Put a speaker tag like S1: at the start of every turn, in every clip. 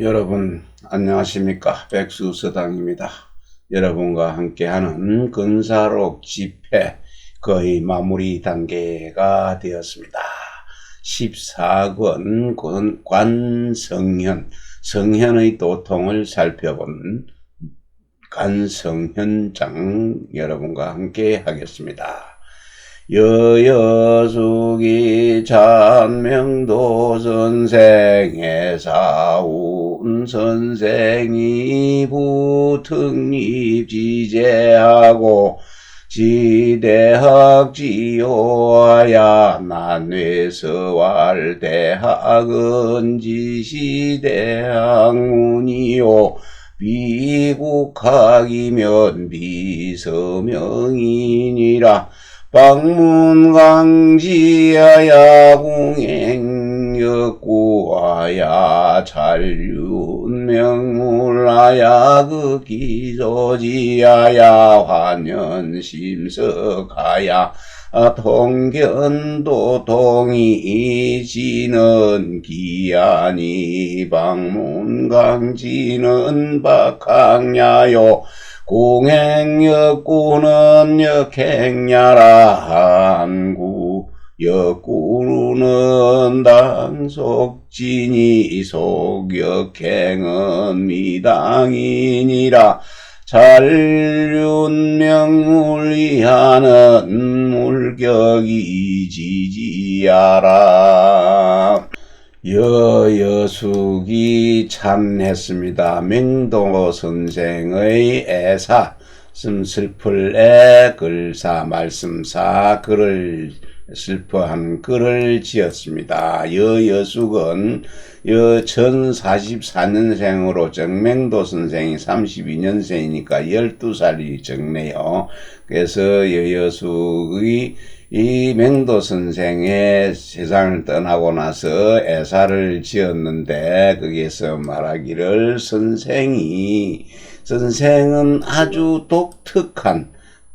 S1: 여러분 안녕하십니까? 백수서당입니다. 여러분과 함께하는 근사록 집회 거의 마무리 단계가 되었습니다. 14권 관성현, 성현의 도통을 살펴본 관성현장 여러분과 함께 하겠습니다. 여여숙이 찬명도 선생의 사운 선생이 부특립 지재하고 지대학 지요하야 난외서왈 대학은 지시대학문이요 비국학이면 비서명이니라. 방문강지하야 궁행역구하야 잔륜명물하야 극기조지하야 환연심석하야 통견도 동이지는 기안이 방문강지는 박학야요 궁행역구는 역행야라 한구 역구는 당속진이 속역행은 미당이니라. 잔륜명물이하는 물격이 지지하라. 여여숙이 참했습니다. 맹도 선생의 애사, 슬플 애, 글사, 말씀사, 글을 슬퍼한 글을 지었습니다. 여여숙은 1044년생으로 정맹도 선생이 32년생이니까 12살이 적네요. 그래서 여여숙의 이 맹도 선생의 세상을 떠나고 나서 애사를 지었는데 거기에서 말하기를 선생은 아주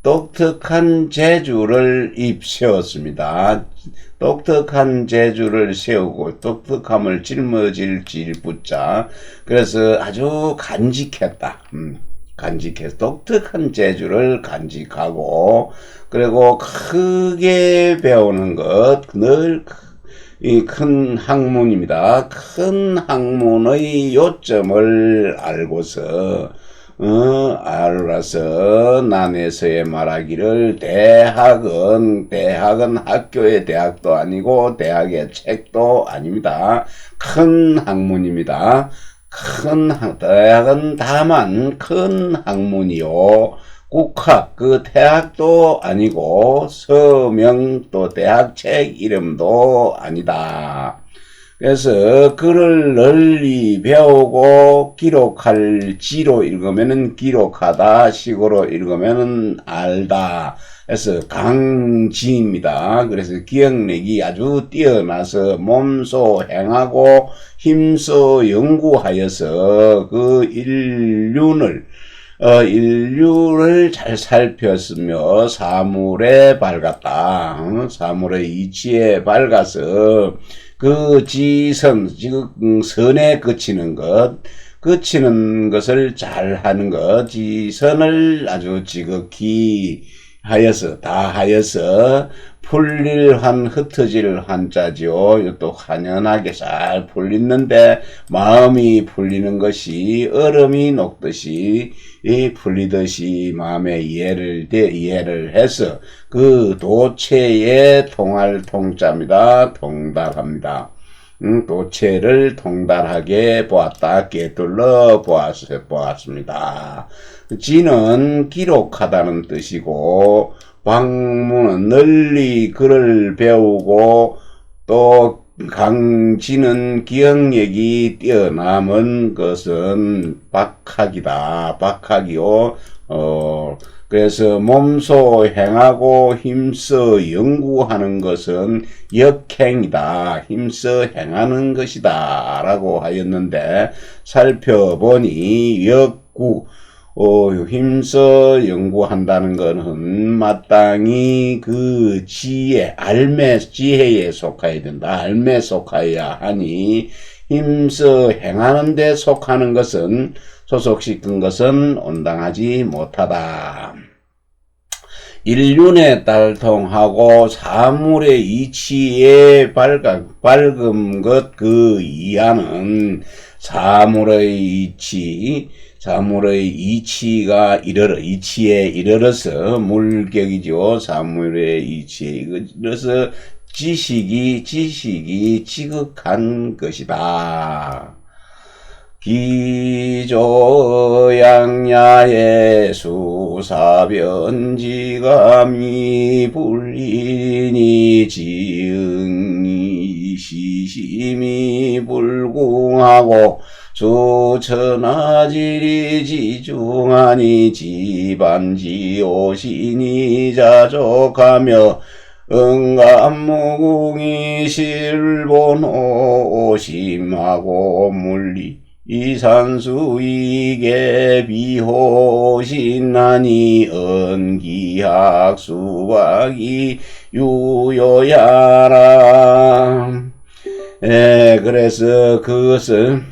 S1: 독특한 재주를 입세웠습니다. 독특한 재주를 세우고 독특함을 짊어질 붙자 그래서 아주 간직했다. 독특한 재주를 간직하고 그리고 크게 배우는 것, 늘 이 큰 학문입니다. 큰 학문의 요점을 알아서 난에서의 말하기를 대학은 학교의 대학도 아니고 대학의 책도 아닙니다. 큰 학문입니다. 대학은 다만 큰 학문이요. 국학, 그 대학도 아니고 서명 또 대학책 이름도 아니다. 그래서 글을 널리 배우고 기록할 지로 읽으면은 기록하다, 식으로 읽으면은 알다. 그래서 강지입니다. 그래서 기억력이 아주 뛰어나서 몸소 행하고 힘써 연구하여서 그 인류를 잘 살폈으며 사물에 밝았다. 사물의 이치에 밝아서 그 지선, 지금 선에 그치는 것을 잘 하는 것, 지선을 아주 지극히 하여서 풀릴 흩어질 한자지요. 또 환연하게 잘 풀리는데 마음이 풀리는 것이 얼음이 녹듯이 풀리듯이 마음에 이해를 해서 그 도체에 통할 통자입니다. 통달합니다. 도체를 통달하게 보았다. 꿰뚫러 보았습니다. 지는 기록하다는 뜻이고 방문은 널리 글을 배우고 또 강지는 기억력이 뛰어남은 것은 박학이다. 박학이요. 그래서 몸소 행하고 힘써 연구하는 것은 역행이다. 힘써 행하는 것이다. 라고 하였는데 살펴보니 역구 힘써 연구한다는 것은 마땅히 그 지혜에 속하여야 된다. 알매 속하여야 하니 힘써 행하는 데 속하는 것은 소속시킨 것은 온당하지 못하다. 일륜에 달통하고 사물의 이치에 밝은 것 그 이하는 사물의 이치에 이르러서 물격이죠. 사물의 이치에 이르러서 지식이 지극한 것이다. 기조양야의 수사변지감이 불리니 지응이 시심이 불궁하고 수천하지리 지중하니 지반지오신이 자족하며 응감무궁이 실본호 오심하고 물리 이산수이계 비호신하니 은기학 수박이 유효야라. 그래서 그것은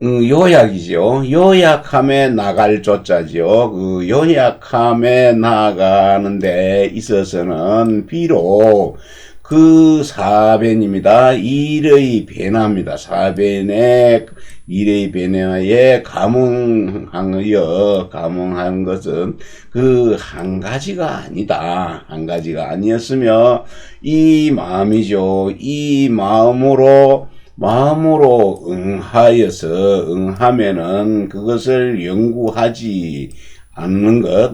S1: 요약이죠. 요약함에 나갈 조자죠. 그 요약함에 나가는 데 있어서는 비록 그 사변입니다. 일의 변화입니다. 사변의 일의 변화에 감흥한 것은 그 한 가지가 아니다. 한 가지가 아니었으며 이 마음이죠. 이 마음으로 응하면은 그것을 연구하지 않는 것,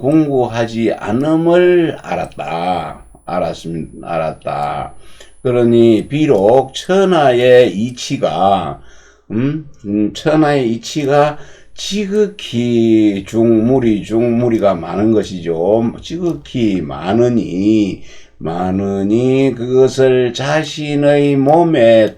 S1: 공부하지 않음을 알았다. 그러니 비록 천하의 이치가 지극히 중무리가 많은 것이죠. 지극히 많으니 그것을 자신의 몸에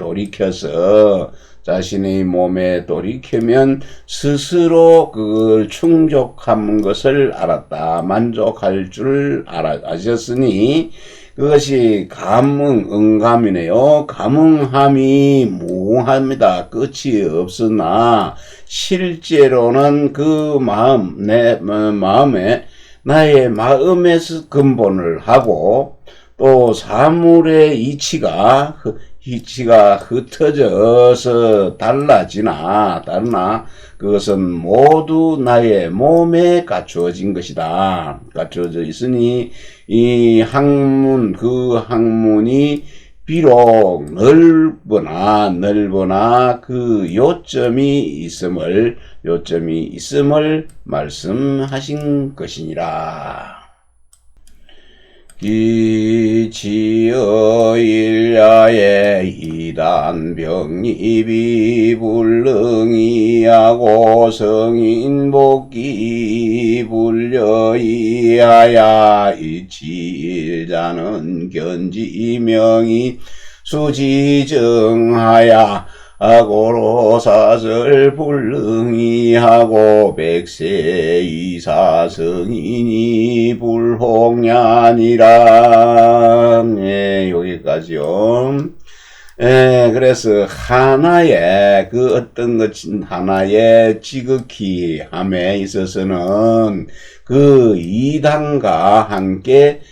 S1: 돌이켜면 스스로 그걸 충족한 것을 알았다. 만족할 줄 아셨으니 그것이 응감이네요. 감응함이 무궁합니다. 끝이 없으나 실제로는 그 나의 마음에서 근본을 하고 또 사물의 이치가 흩어져서 다르나 그것은 모두 나의 몸에 갖추어진 것이다. 갖추어져 있으니 이 학문이 비록 넓으나 그 요점이 있음을 말씀하신 것이니라. 기지어 일야의 이단병입이 불능이하고 성인복기 불려이하야 이치일자는 견지명이 수지정하야 고로사설 불능이하고 백세 이사성인이 불홍냐니라. 여기까지요. 그래서 하나의 하나의 지극히 함에 있어서는 그 이단과 함께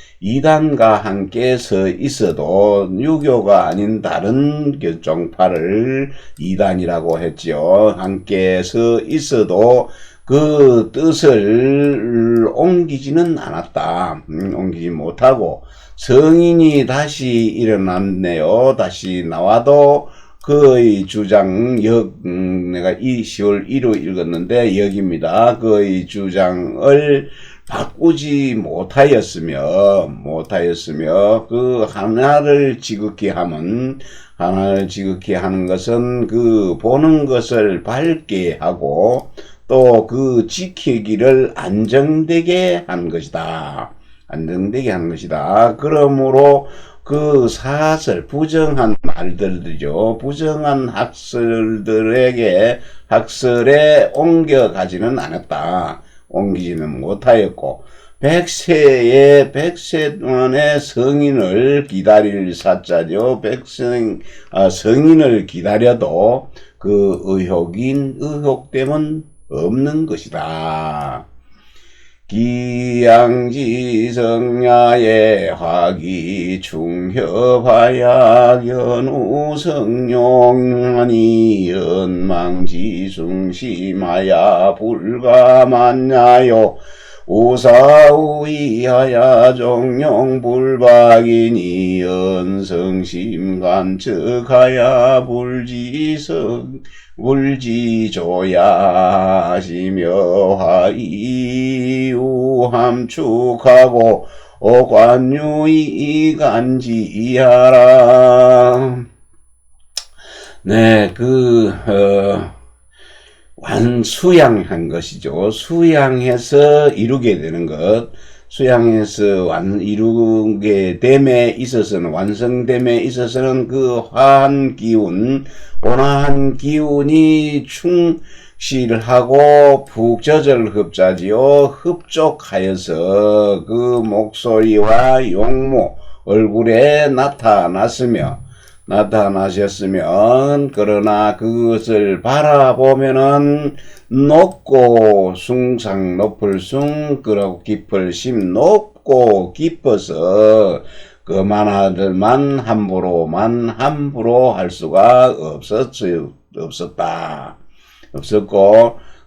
S1: 서 있어도 유교가 아닌 다른 종파를 이단이라고 했죠. 함께 서 있어도 그 뜻을 옮기지는 않았다. 옮기지 못하고 성인이 다시 일어났네요. 다시 나와도 그의 주장 내가 10월 1호 읽었는데 여기입니다. 그의 주장을 바꾸지 못하였으며 그 하나를 지극히 하는 것은 그 보는 것을 밝게 하고 또 그 지키기를 안정되게 하는 것이다. 그러므로 그 부정한 말들이죠. 부정한 학설에 옮겨가지는 않았다. 옮기지는 못하였고, 백세 동안의 성인을 기다릴 사자죠. 성인을 기다려도 그 의혹됨은 없는 것이다. 기양지성야의 화기 충협하야 견우성룡하니 연망지숭심하야 불가만야요 우사우이하야 종룡불박이니 연성심간척하야 불지조야 하시며 하이우함축하고 관유이 간지하라. 네, 수양한 것이죠. 수양해서 이루게 되는 것. 수양해서 이루게 됨에 있어서는, 완성됨에 있어서는 그 화한 기운, 온화한 기운이 충실하고 북저절흡자지요. 흡족하여서 그 목소리와 용모, 얼굴에 나타나셨으면, 그러나 그것을 바라보면은 높고 숭상 높을 숭, 그러고 깊을 심, 높고 깊어서 그만하들만 함부로 할 수가 없었고,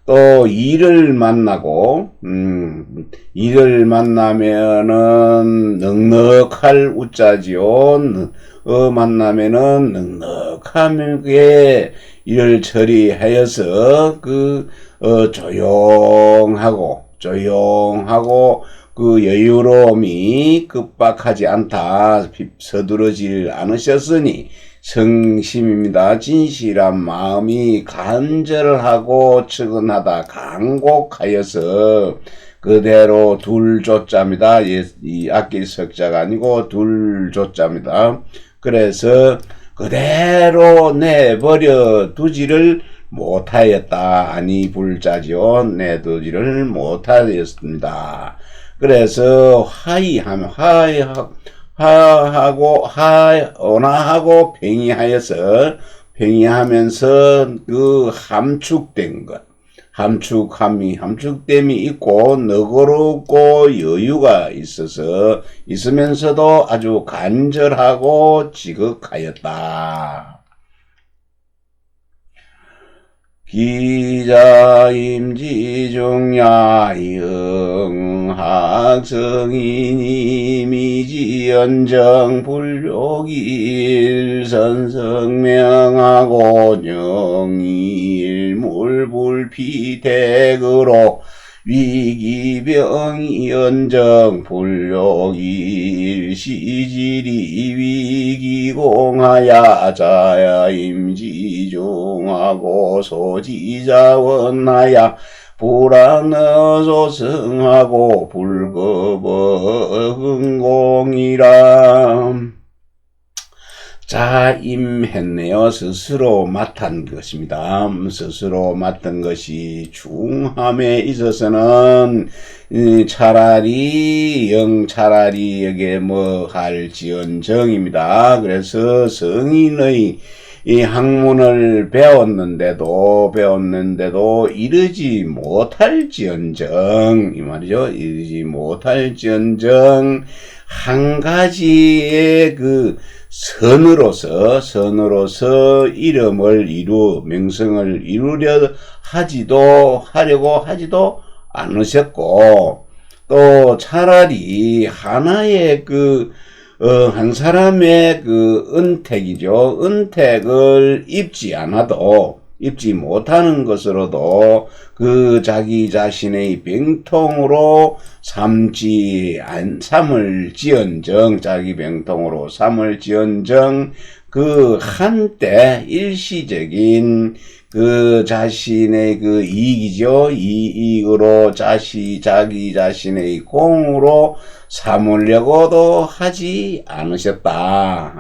S1: 또 이를 만나면은 넉넉할 우자지요. 만나면은 넉넉하게 일을 처리하여서 조용하고 그 여유로움이 급박하지 않다. 서두르질 않으셨으니 성심입니다. 진실한 마음이 간절하고 측은하다. 간곡하여서 그대로 둘조자입니다. 이 악기 석자가 아니고 둘조자입니다. 그래서 그대로 내버려 두지를 못하였다. 아니 불자지요. 내두지를 못하였습니다. 그래서 온화하고 평이하면서 그 함축된 것, 함축됨이 있고 너그럽고 여유가 있으면서도 아주 간절하고 지극하였다. 기자임지중야영학성인이 미지연정 불욕일선성명하고 영일물불피대거로 위기병연정 불욕일시지리 위기공하야 자야임지중하고 소지자원하야 불안어소승하고 불거버흥공이라. 자임했네요. 스스로 맡은 것입니다. 스스로 맡은 것이 중함에 있어서는 차라리 여기에 할지언정입니다. 그래서 성인의 이 학문을 배웠는데도 이르지 못할지언정, 이 말이죠. 이르지 못할지언정 한 가지의 선으로서 명성을 하려고 하지도 않으셨고, 또 차라리 하나의 한 사람의 은택이죠. 은택을 입지 못하는 것으로도 자기 자신의 병통으로 자기 병통으로 삼을지언정 한때 일시적인 자신의 이익이죠. 이익으로 자기 자신의 공으로 삼으려고도 하지 않으셨다.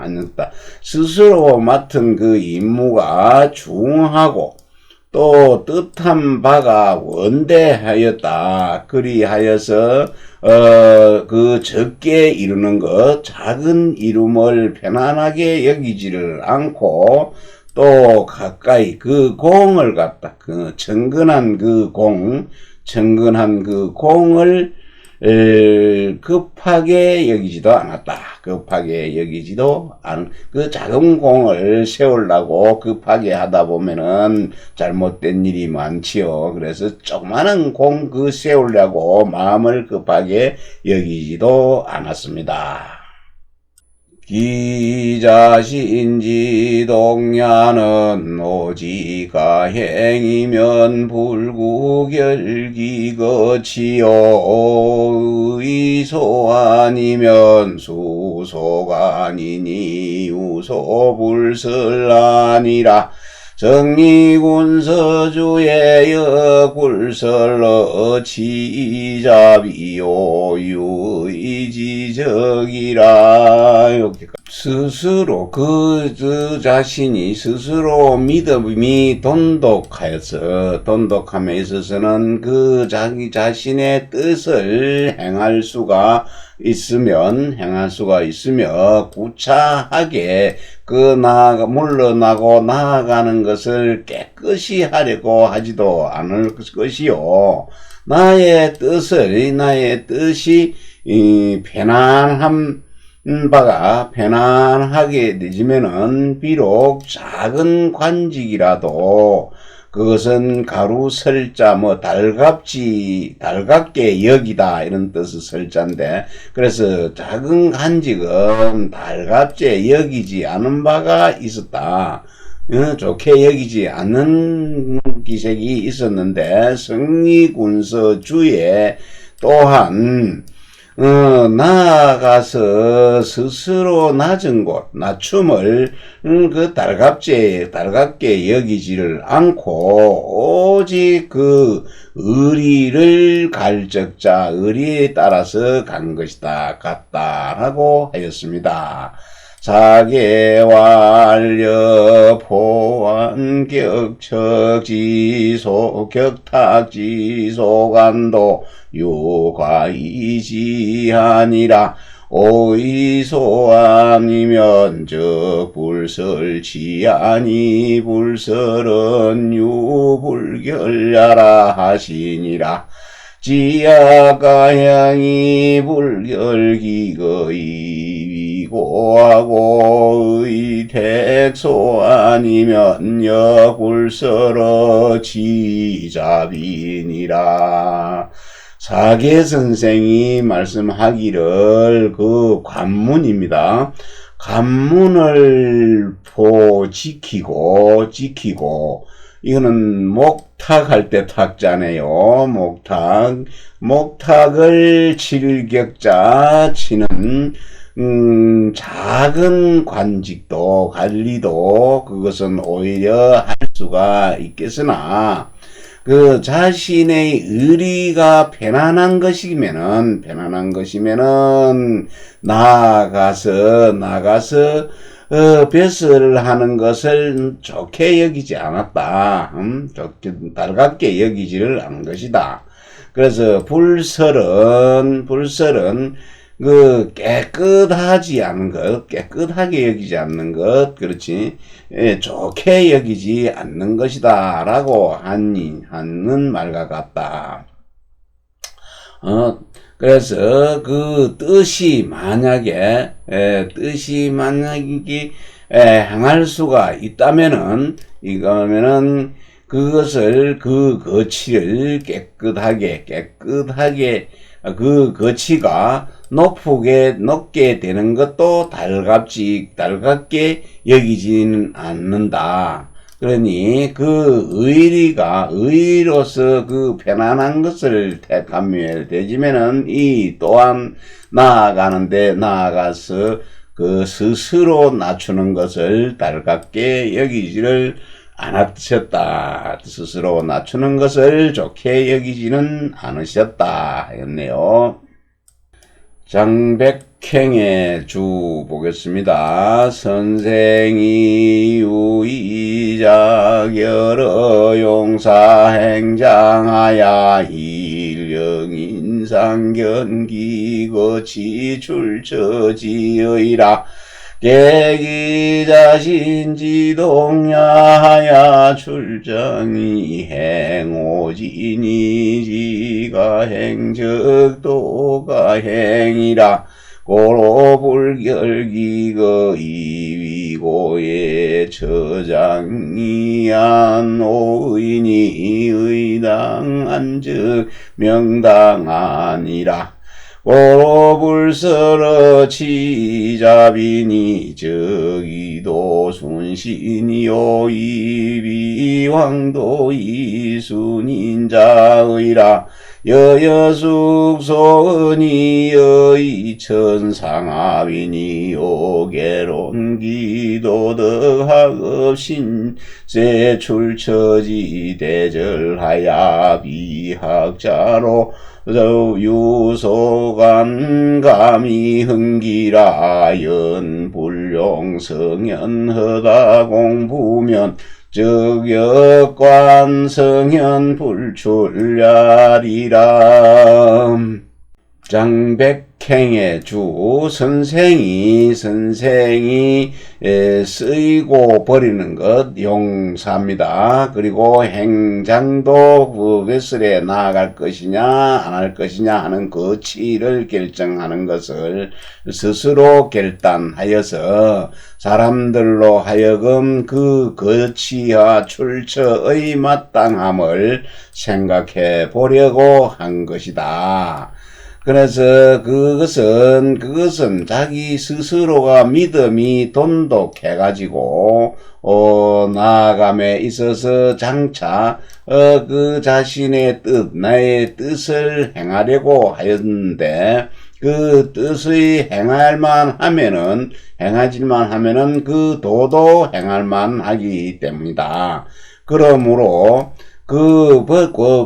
S1: 스스로 맡은 임무가 중하고 또 뜻한 바가 원대하였다. 그리하여서 그 적게 이루는 것, 작은 이룸을 편안하게 여기지를 않고 또 가까이 그 공을 갖다 청근한 그 공을 급하게 여기지도 않았다. 급하게 여기지도 않은 그 작은 공을 세우려고 급하게 하다 보면은 잘못된 일이 많지요. 그래서 조그마한 공 그 세우려고 마음을 급하게 여기지도 않았습니다. 기자신지 동야는 오지가 행이면 불구결기 거치요 의소 아니면 수소가 아니니 우소불설 아니라 정리군서주의 역불설러 치자비요 유의지적이라. 스스로 그 자신이 스스로 믿음이 돈독함에 있어서는 그 자기 자신의 뜻을 행할 수가 있으며 구차하게 물러나고 나아가는 것을 깨끗이 하려고 하지도 않을 것이요. 나의 뜻이 편안하게 되지면은 비록 작은 관직이라도 그것은 가루 설자 달갑게 여기다 이런 뜻의 설자인데, 그래서 작은 관직은 달갑게 여기지 않은 바가 있었다. 좋게 여기지 않는 기색이 있었는데 성리군서 주에 또한 나아가서 스스로 낮은 곳, 낮춤을 그 달갑게 여기지를 않고 오직 그 의리를 갈적자 의리에 따라서 간 것이다 같다라고 하였습니다. 사계완려 포환 격척지소 격탁지소간도 유과이지 아니라 오이소 아니면 적불설치 아니 불설은 유불결야라 하시니라. 지야가향이 불결기거이 위고하고 의택소 아니면 역불설어 지자비니라. 사계선생이 말씀하기를 그 관문입니다. 관문을 지키고 이거는 목탁할 때 탁자네요. 목탁을 칠격자 치는 작은 관직도 관리도 그것은 오히려 할 수가 있겠으나 그 자신의 의리가 편안한 것이면은 나아가서 벼슬을 하는 것을 좋게 여기지 않았다. 좋게 달갑게 여기지를 않은 것이다. 그래서 불설은 그 깨끗하지 않은 것, 깨끗하게 여기지 않는 것, 그렇지, 좋게 여기지 않는 것이다 라고 하는 말과 같다. 그래서 그 뜻이 만약에 행할 수가 있다면은 이거면은 그것을 그 거치를 깨끗하게 그 거치가 높게 되는 것도 달갑게 여기지는 않는다. 그러니 그 의로서 그 편안한 것을 택하며 되지면은 이 또한 나아가서 그 스스로 낮추는 것을 달갑게 여기지를 않으셨다. 스스로 낮추는 것을 좋게 여기지는 않으셨다. 였네요. 장백 백행의 주 보겠습니다. 선생이 유의작 여러 용사 행장하야 일령인상 견기 거치 출처지의라 계기자신지 동야하야 출정이 행오지니 지가 행적도가 행이라 고로불결기거 이위고의 처장이한 오인이 의당한즉 명당하니라 고로불서러 치자비니 저기도 순신이요 이비왕도 이순인자의라 여여숙소은이 여이천상하비니 오계론기도덕학업신 세출처지 대절하야 비학자로 유소간 감이 흥기라 연불용성현허다 공부면 적역관 성현 불출야리라. 장백행의 주 선생이 쓰이고 버리는 것 용사입니다. 그리고 행장도 그 뱃슬에 나아갈 것이냐 안 할 것이냐 하는 그 치를 결정하는 것을 스스로 결단하여서 사람들로 하여금 그 거치와 출처의 마땅함을 생각해 보려고 한 것이다. 그래서 그것은 자기 스스로가 믿음이 돈독해가지고, 나아감에 있어서 장차, 그 자신의 뜻, 나의 뜻을 행하려고 하였는데, 그 뜻의 행하질만 하면은 그 도도 행할만 하기 때문이다. 그러므로,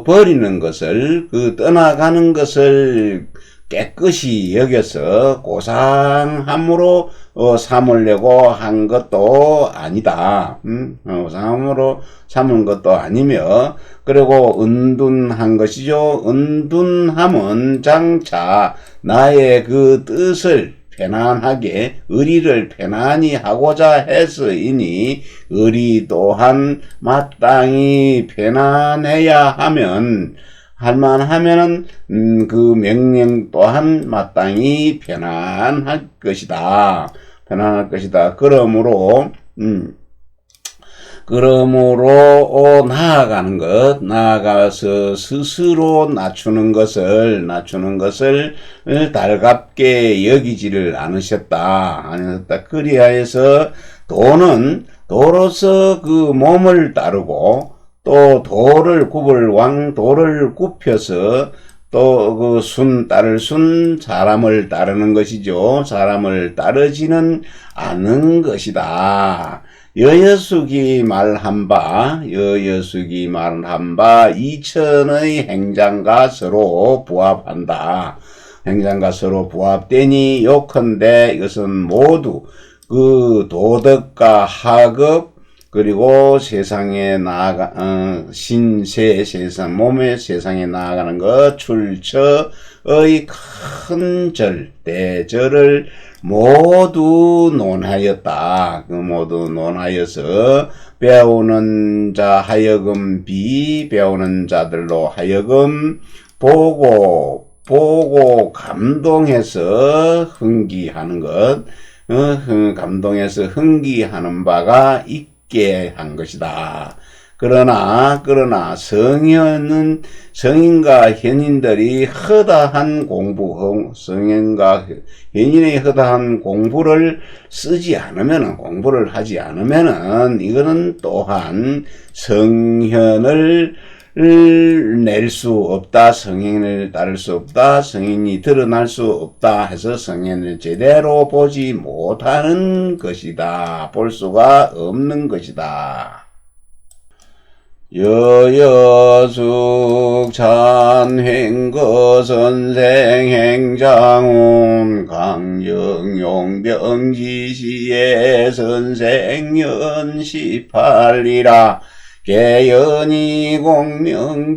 S1: 버리는 것을, 떠나가는 것을 깨끗이 여겨서 고상함으로, 삼으려고 한 것도 아니다. 고상함으로 삼은 것도 아니며, 그리고 은둔한 것이죠. 은둔함은 장차 나의 그 뜻을 편안하게 의리를 편안히 하고자 해서이니 의리 또한 마땅히 편안해야 하면 할만하면은 그 명령 또한 마땅히 편안할 것이다. 그러므로 나아가서 스스로 낮추는 것을 달갑게 여기지를 않으셨다. 그리하여서 도로서 그 몸을 따르고 또 도를 굽혀서 또 그 따를 사람을 따르는 것이죠. 사람을 따르지는 않은 것이다. 여여숙이 말한 바 이천의 행장과 서로 부합한다. 행장과 서로 부합되니 요컨대 이것은 모두 그 도덕과 학업 그리고 세상에 몸의 세상에 나아가는 것, 출처의 큰 대절을 모두 논하였다. 모두 논하여서 배우는 자 하여금 배우는 자들로 하여금 보고 감동해서 흥기하는 것, 감동해서 흥기하는 바가 있게 한 것이다. 그러나 성인과 현인들이 허다한 현인의 허다한 공부를 공부를 하지 않으면은 이거는 또한 성현을 낼 수 없다. 성인을 따를 수 없다. 성인이 드러날 수 없다 해서 성인을 제대로 보지 못하는 것이다. 볼 수가 없는 것이다. 여여숙 찬횡거 선생 행장훈 강정용병지시의 선생연 18이라 개연이 공명자의하야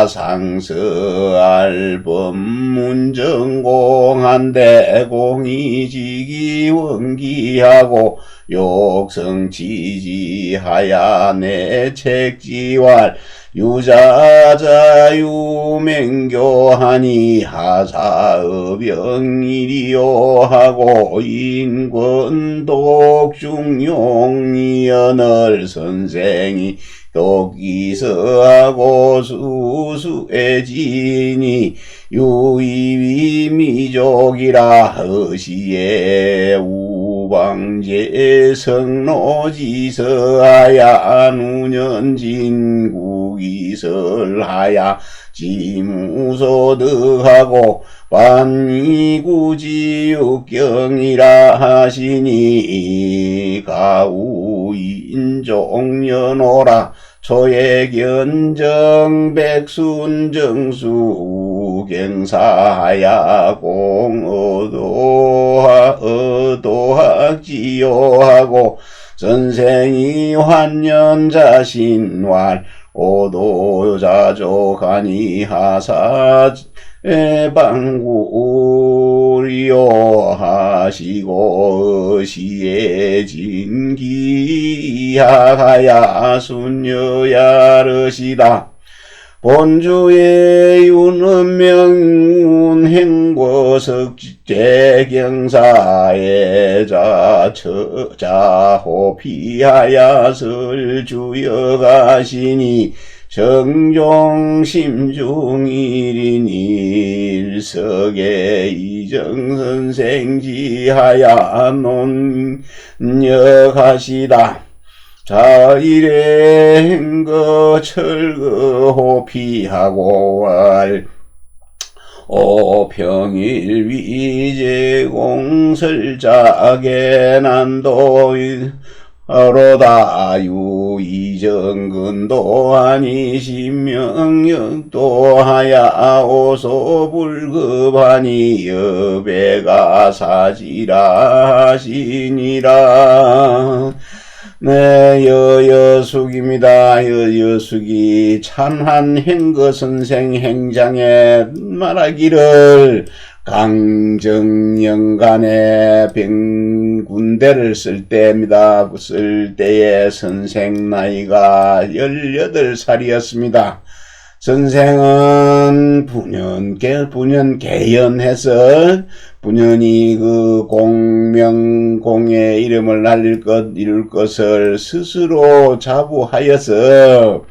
S1: 상서알 법문전공한대 공이지기 원기하고 욕성지지하야 내 책지왈 유자자유맹교하니 하사의병이리요 하고 인권독중용이언을 선생이 독기서하고 수수애지니 유이위미족이라 허시에 우방제 성로지서하야 누년진국이설하야 지무소득하고 반이구지육경이라 하시니 가우인종연호라 초액연정 백순정수 갱사하야 공어도학지요하고 선생이 환년자신왈 오도자족하니 하사 방구리요 하시고 시에 진기하야 순여야르시다 본주의 윤은명운 행고석 제경사의 자호피하야 설주여가시니 정종심중일인 일석의 이정선생지하야 논역하시다 자일의 행거 철거호피하고 왈 오평일 위제공설자게 난도로다 유이정근도 아니 신명역도 하야 오소불급하니 여배가 사지라 하시니라. 네, 여여숙입니다. 여여숙이 찬한 행거 선생 행장에 말하기를 강정영간에 병군대를 쓸 때입니다. 쓸 때에 선생 나이가 18살이었습니다. 선생은 분연 개연해서 분연히 그 공명공의 이름을 이룰 것을 스스로 자부하여서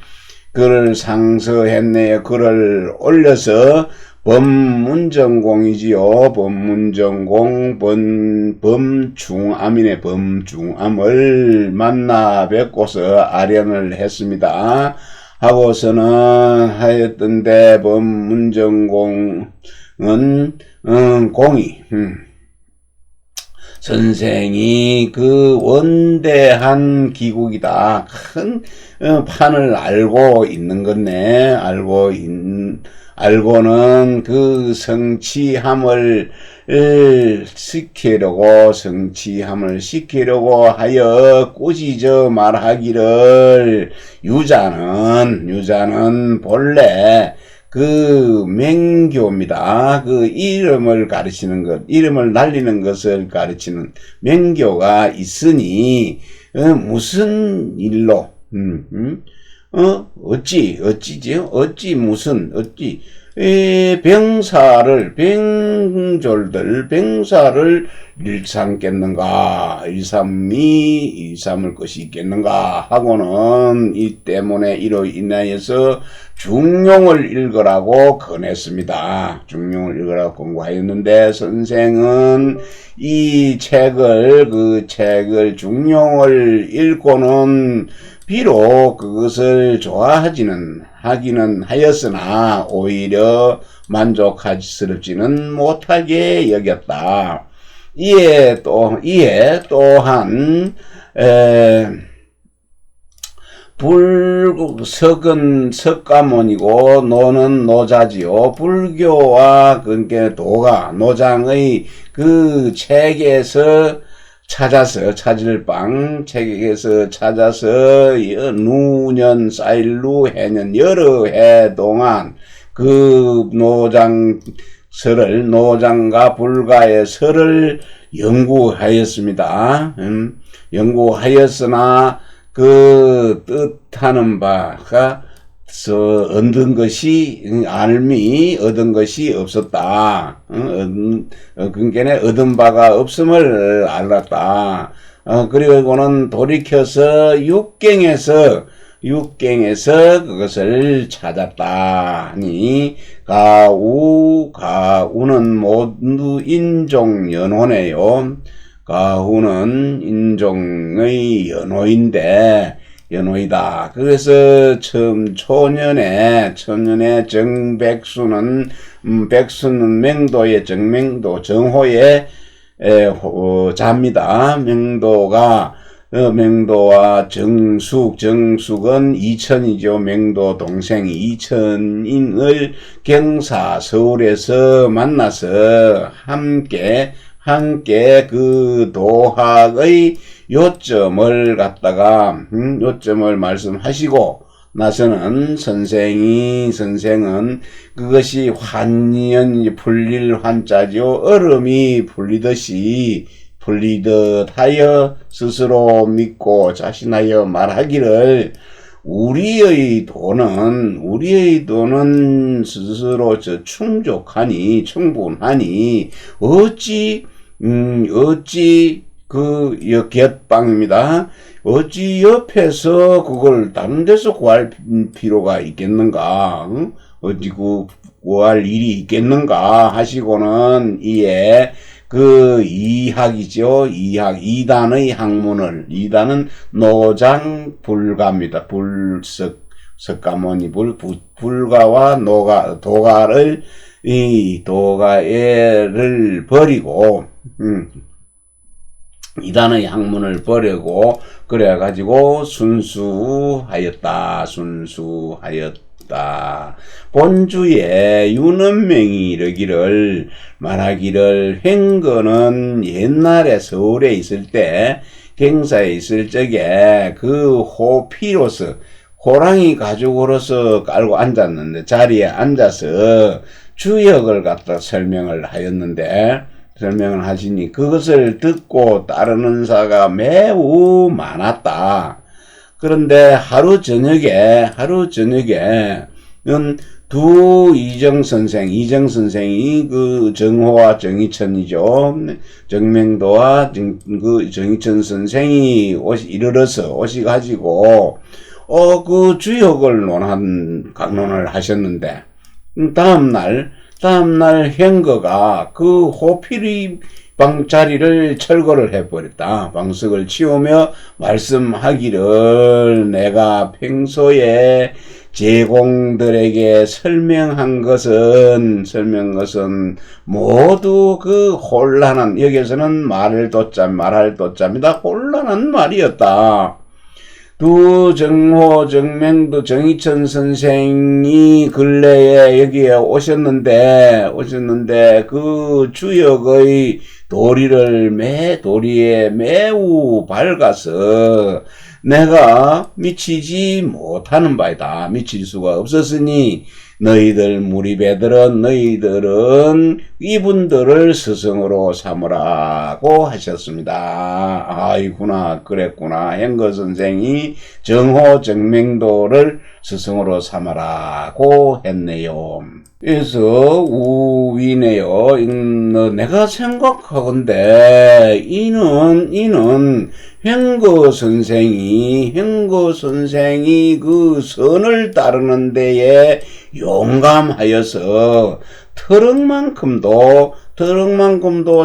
S1: 글을 상서했네요. 글을 올려서 법문전공이지요. 법문전공 범중암이네. 범중암을 만나 뵙고서 아련을 했습니다. 하고서는 하였던데 법문전공은 공이 선생이 그 원대한 기국이다. 큰 판을 알고 있는 건네. 알고는 그 성취함을 시키려고 하여 꾸짖어 말하기를 유자는 본래 그 맹교입니다. 그 이름을 가르치는 것, 이름을 날리는 것을 가르치는 맹교가 있으니 무슨 일로 어찌 병사를 일삼을 것이 있겠는가 하고는 이 때문에 이로 인하여서 중용을 읽으라고 권했습니다. 중용을 읽으라고 권고하였는데 선생은 이 책을 중용을 읽고는 비록 그것을 하기는 하였으나 오히려 만족스럽지는 못하게 여겼다. 이에 또한 석은 석가모니고 노는 노자지요. 불교와 그게 도가 노장의 그 책에서 찾을 책에서 찾아서 누년 쌓일루 해년 여러 해 동안 그 노장과 불가의 설을 연구하였습니다. 연구하였으나 그 뜻하는 바가 얻은 것이 없었다. 그러니까 얻은 바가 없음을 알았다. 그리고는 돌이켜서 육경에서 그것을 찾았다 하니 가우는 모두 인종연호네요. 가후는 인종의 연호이다. 그래서 초년에 정백수는 맹도의 정호의 자입니다. 맹도와 정숙은 이천이죠. 맹도 동생이 이천인을 경사 서울에서 만나서 함께 그 도학의 요점을 말씀하시고 나서는 선생은 그것이 풀릴 환자죠. 얼음이 풀리듯 하여 스스로 믿고 자신하여 말하기를 우리의 도는 스스로 충분하니 어찌 곁방입니다. 어찌 옆에서 그걸 다른 데서 구할 필요가 있겠는가? 어찌 구할 일이 있겠는가? 하시고는 이에 그 이학이죠. 이단의 학문을, 이단은 노장 불가입니다. 석가모니 불가와 도가를 버리고, 이단의 학문을 버리고, 그래가지고 순수하였다. 본주에 윤원명이 말하기를 횡거는 옛날에 서울에 있을 때 경사에 있을 적에 그 호랑이 가죽으로서 깔고 앉았는데 자리에 앉아서 주역을 갖다 설명을 하시니 그것을 듣고 따르는 사가 매우 많았다. 그런데 하루 저녁에 이정 선생이 그 정호와 정희천이죠. 정맹도와 그 정희천 선생이 오셔가지고 그 주역을 강론을 하셨는데 다음날 행거가 그 호필이 자리를 철거를 해버렸다. 방석을 치우며 말씀하기를 내가 평소에 제공들에게 설명한 것은 모두 그 혼란한, 여기에서는 말할 도자입니다. 혼란한 말이었다. 정호, 정맹도, 정희천 선생이 근래에 여기에 오셨는데 그 주역의 도리에 매우 밝아서 내가 미치지 못하는 바이다. 미칠 수가 없었으니 너희들은 이분들을 스승으로 삼으라고 하셨습니다. 아이구나, 그랬구나. 행거 선생이 정호, 정맹도를 스승으로 삼으라고 했네요. 그래서 우위네요. 내가 생각하건대 이는 행거 선생이 그 선을 따르는 데에 용감하여서 터럭만큼도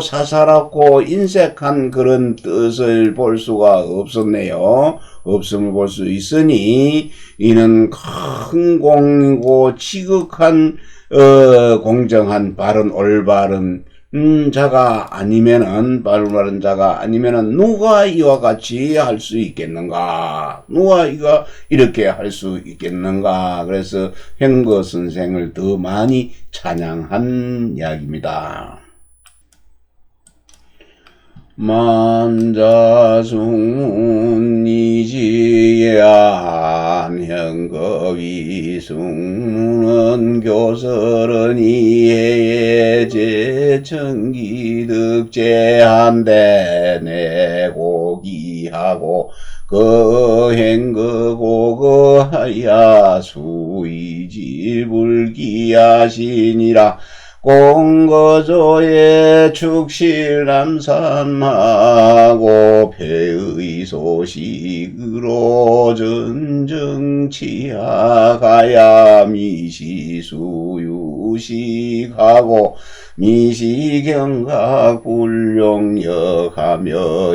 S1: 사사롭고 인색한 그런 뜻을 볼 수가 없었네요. 없음을 볼 수 있으니 이는 큰 공이고 지극한 공정한 올바른 자가 아니면은, 바른 자가 아니면은, 누가 이와 같이 할 수 있겠는가? 누가 이렇게 할 수 있겠는가? 그래서 행거 선생을 더 많이 찬양한 이야기입니다. 만자숭이지안 형거위 숭문은 교설은 이해제 청기득제한데 내고기하고 그 행거고 그 하야 수이지 불기하시니라. 공거조의 축실남산하고 폐의 소식으로 전정치하가야 미시수유식하고 미시경각 불용역하며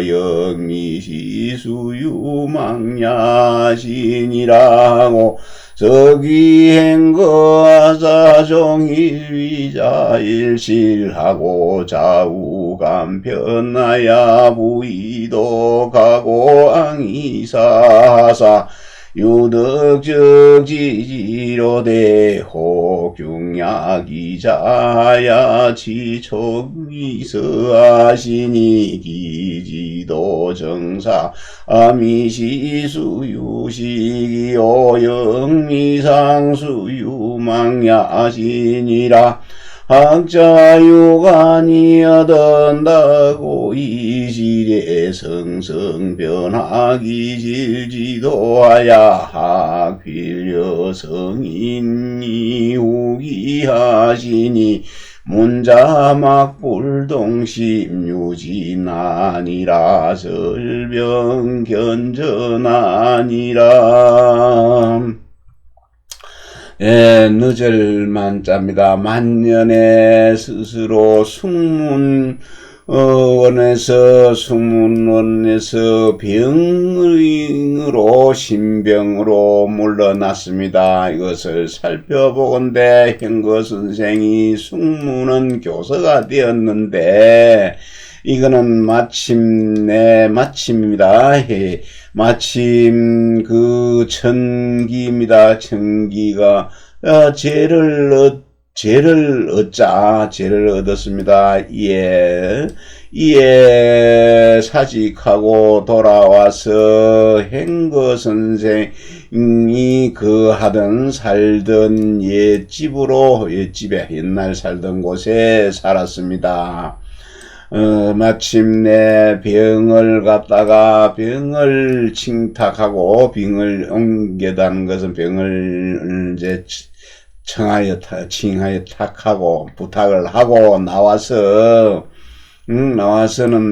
S1: 영미시수유망야신이라고 서기행거하사종일위자일실하고 좌우간편나야 부이도가고 앙이사사 유덕적 지지로대호 균약이자야 지촉이서하시니 기지도 정사 아미시수유식이요 영미상수유망야시니라. 학자유간이어던다고 이실에 성성변하기 질지도하야 학필려 성인이 우기하시니 문자막불동심유진아니라 설병견전아니라. 예, 늦을 만자입니다. 만년에 스스로 숙문원에서 병으로 신병으로 물러났습니다. 이것을 살펴보건대 행거 선생이 숙문원 교서가 되었는데 이거는 마침입니다. 마침 그 천기입니다. 천기가 죄를 얻었습니다. 이에 사직하고 돌아와서 행거 선생이 살던 옛집에 옛날 살던 곳에 살았습니다. 마침내 병을 칭탁하고 병을 옮겨다는 것은 병을 이제 칭하여 탁하고 부탁을 하고 나와서는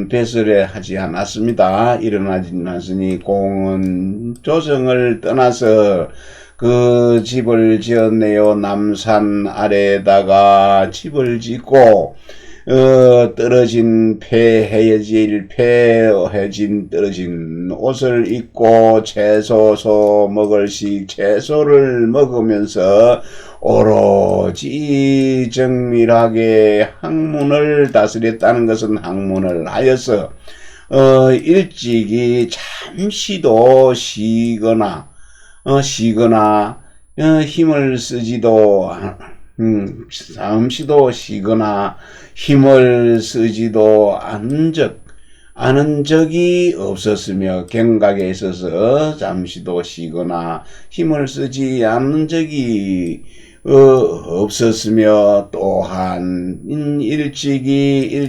S1: 배설에 하지 않았습니다. 일어나지 않았으니 공은 조정을 떠나서 그 집을 지었네요. 남산 아래에다가 집을 짓고 떨어진 떨어진 옷을 입고 채소를 먹으면서 오로지 정밀하게 학문을 다스렸다는 것은 학문을 하여서 일찍이 잠시도 쉬거나 힘을 쓰지도 잠시도 쉬거나 힘을 쓰지도 않은 적이 없었으며 경각에 있어서 잠시도 쉬거나 힘을 쓰지 않은 적이 없었으며 또한 일찍이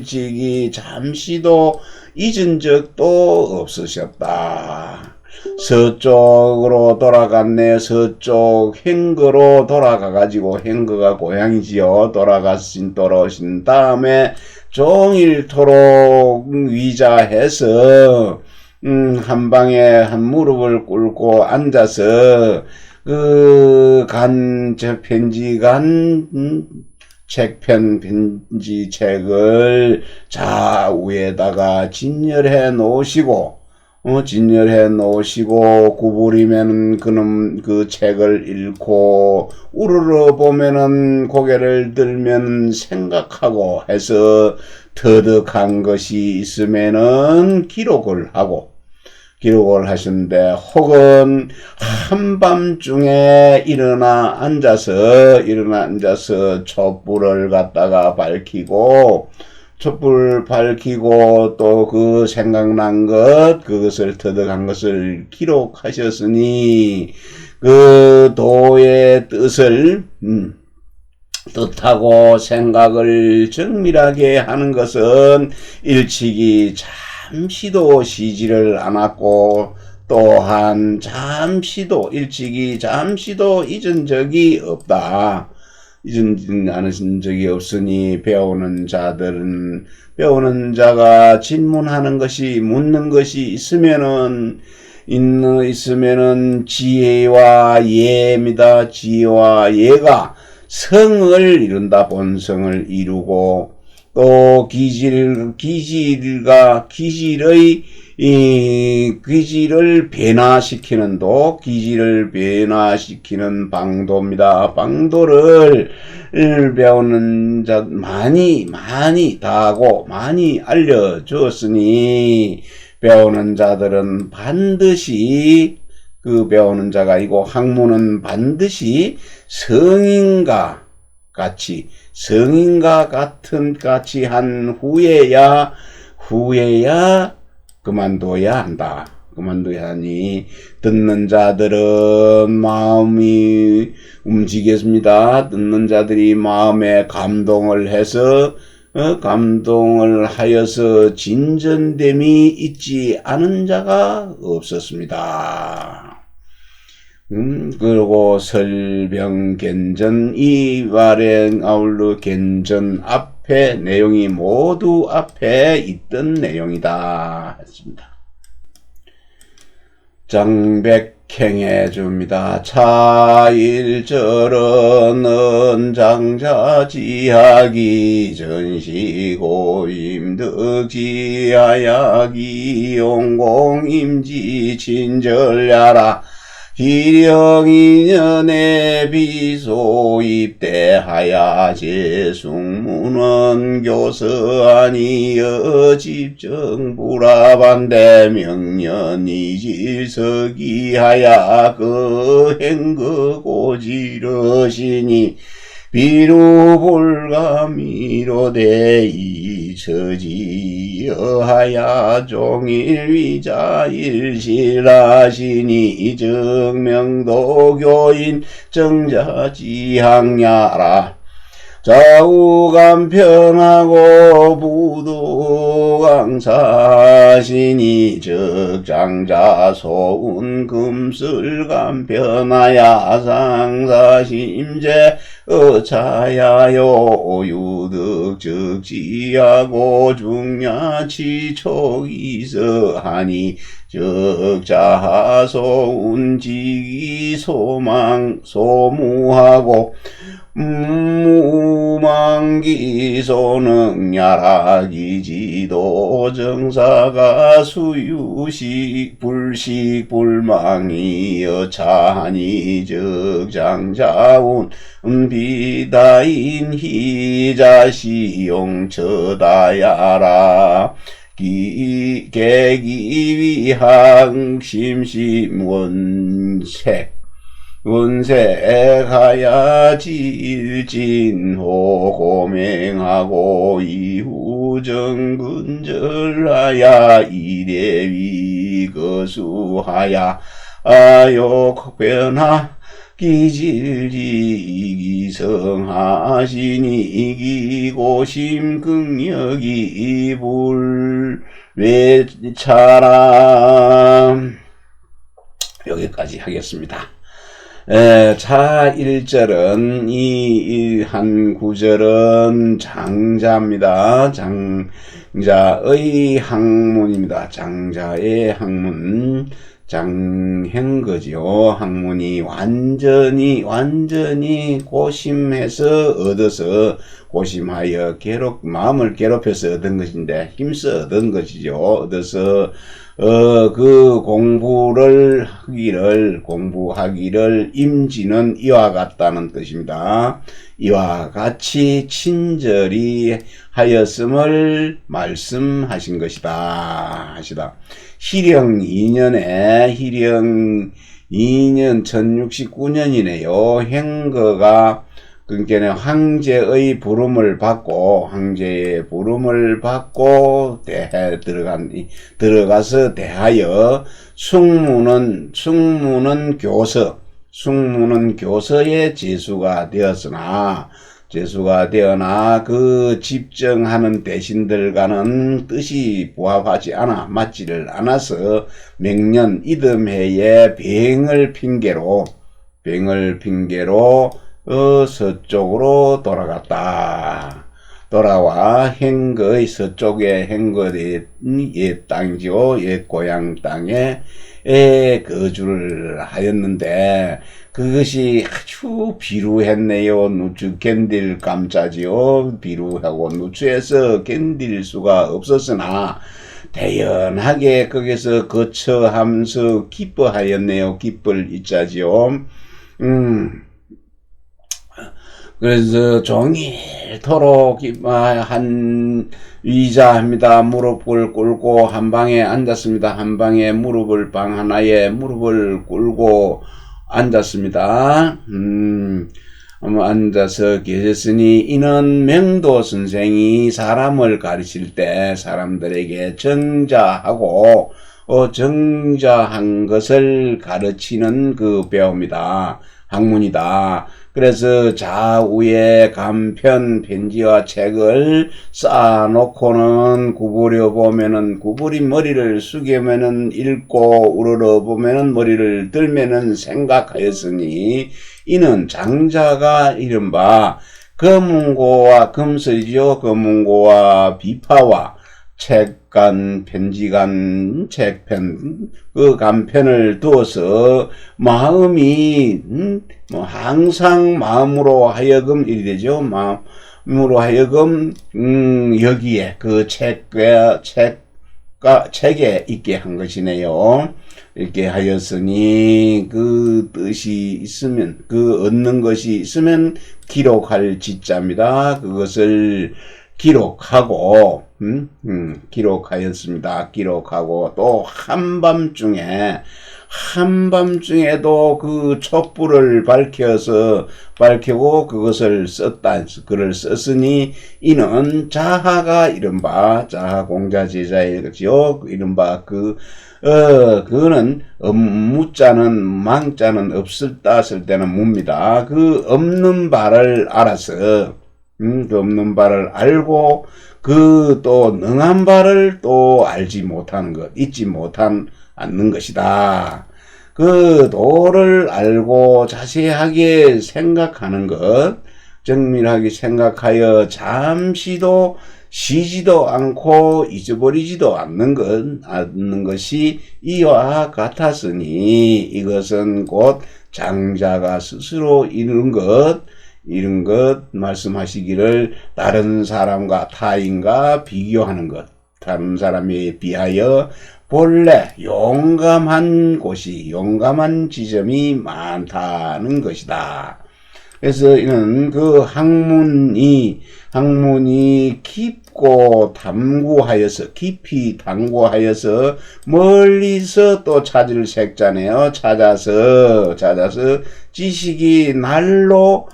S1: 잠시도 잊은 적도 없으셨다. 서쪽으로 돌아갔네. 서쪽 행거로 돌아가가지고 행거가 고향이지요. 돌아오신 다음에 종일토록 위자해서 한 방에 한 무릎을 꿇고 앉아서 편지책을 좌우에다가 진열해 놓으시고 진열해 놓으시고 구부리면 그놈 그 책을 읽고 우르르 보면은 고개를 들면 생각하고 해서 터득한 것이 있으면은 기록을 하시는데, 혹은 한밤중에 일어나 앉아서 촛불을 갖다가 밝히고 또 그 생각난 그것을 터득한 것을 기록하셨으니, 그 도의 뜻하고 생각을 정밀하게 하는 것은 일찍이 잠시도 쉬지를 않았고, 또한 일찍이 잠시도 잊은 적이 없다. 잊은 않으신 적이 없으니, 배우는 자가 질문하는 것이, 묻는 것이 있으면은 지혜와 예입니다. 지혜와 예가 성을 이룬다. 본성을 이루고, 또 기질을 변화시키는 방도입니다. 방도를 배우는 자 많이 다하고 많이 알려주었으니, 배우는 자들은 반드시, 그 배우는 자가 이고 학문은 반드시 성인과 같이 한 후에야 그만둬야 한다. 그만둬야 하니, 듣는 자들은 마음이 움직였습니다. 듣는 자들이 마음에 감동을 하여서 진전됨이 있지 않은 자가 없었습니다. 그리고 설병 견전 이 발행 아울러 견전 앞에 내용이 모두 앞에 있던 내용이다 했습니다. 장백행해 줍니다. 차일절은 장자지하기 전시고임득지하야기 용공임지 친절야라 기령인연의 비소입대하야 제숙문원 교서아니여 집정부라반대 명년이질서기하야 그 행거고지러시니 비루불가미로대 이처지여하야 종일위자일실하시니 정명도교인 정자지향야라 좌우간편하고 부도강사시니 적장자소운 금슬간편하야 상사심제 어차야요 유득적지하고 중야치촉이서하니 적자소운지기 소무하고 무망기소능야락이지도 정사가 수유식 불식불망이여 차하니 적장자운 비다인 희자시용처다야라 원색하야 질진호 고맹하고 이후정근절하야 이대위 거수하야 아욕변하 기질이기성하시니 이기고심 극력이 불외차라. 여기까지 하겠습니다. 차 1절은 이 한 구절은 장자입니다. 장자의 학문입니다. 장자의 학문, 장행거지요. 학문이 완전히 고심해서 얻어서, 고심하여 마음을 괴롭혀서 얻은 것인데 힘써 얻은 것이죠. 얻어서 그 공부하기를 임지는 이와 같다는 뜻입니다. 이와 같이 친절히 하였음을 말씀하신 것이다. 희령 2년 1069년이네요. 행거가 그러니까 황제의 부름을 받고 들어가서 대하여 숙무는 교서의 제수가 되어나 그 집정하는 대신들과는 뜻이 부합하지 않아 맞지를 않아서 맹년 이듬해에 병을 핑계로 서쪽으로 돌아와 행거의 서쪽에 행거의 옛 땅이죠. 옛 고향 땅에 거주를 하였는데 그것이 아주 비루했네요. 누추 견딜 감자지요. 비루하고 누추해서 견딜 수가 없었으나 대연하게 거기서 거처하면서 기뻐하였네요. 기쁠 이자지요. 그래서 종일토록 한 의자합니다. 무릎을 꿇고 한 방에 앉았습니다. 한 방에 방 하나에 무릎을 꿇고 앉았습니다. 앉아서 계셨으니 이는 명도 선생이 사람을 가르칠 때 사람들에게 정자한 것을 가르치는 그 배움이다. 학문이다. 그래서 좌우에 간편 편지와 책을 쌓아놓고는 구부린 머리를 숙이면은 읽고 우러러보면은 머리를 들면은 생각하였으니 이는 장자가 이른바 검은고와 금설이죠. 검은고와 비파와 책간 편지간 책편 그 간편을 두어서 마음이 항상 마음으로 하여금 이리 되죠. 마음으로 하여금 여기에 그 책에 있게 한 것이네요. 이렇게 하였으니 그 뜻이 있으면 그 얻는 것이 있으면 기록할 지자입니다. 그것을 기록하였습니다. 기록하고 또 한밤중에도 그 촛불을 밝히고 글을 썼으니 이는 자하가 이른바 자하 공자 제자이죠. 이른바 그는 무자는 망자는 없었다 쓸 때는 무입니다. 그 없는 바를 알아서 그 없는 바를 알고 그 또 능한 바를 또 알지 못하는 것, 잊지 않는 것이다. 그 도를 알고 자세하게 생각하는 것, 정밀하게 생각하여 잠시도 쉬지도 않고 잊어버리지도 않는 것이 이와 같았으니 이것은 곧 장자가 스스로 이룬 것 말씀하시기를 다른 사람과 타인과 비교하는 것, 다른 사람에 비하여 본래 용감한 지점이 많다는 것이다. 그래서 이는 그 학문이 깊이 탐구하여서 멀리서 또 찾을 색자네요. 찾아서 지식이 날로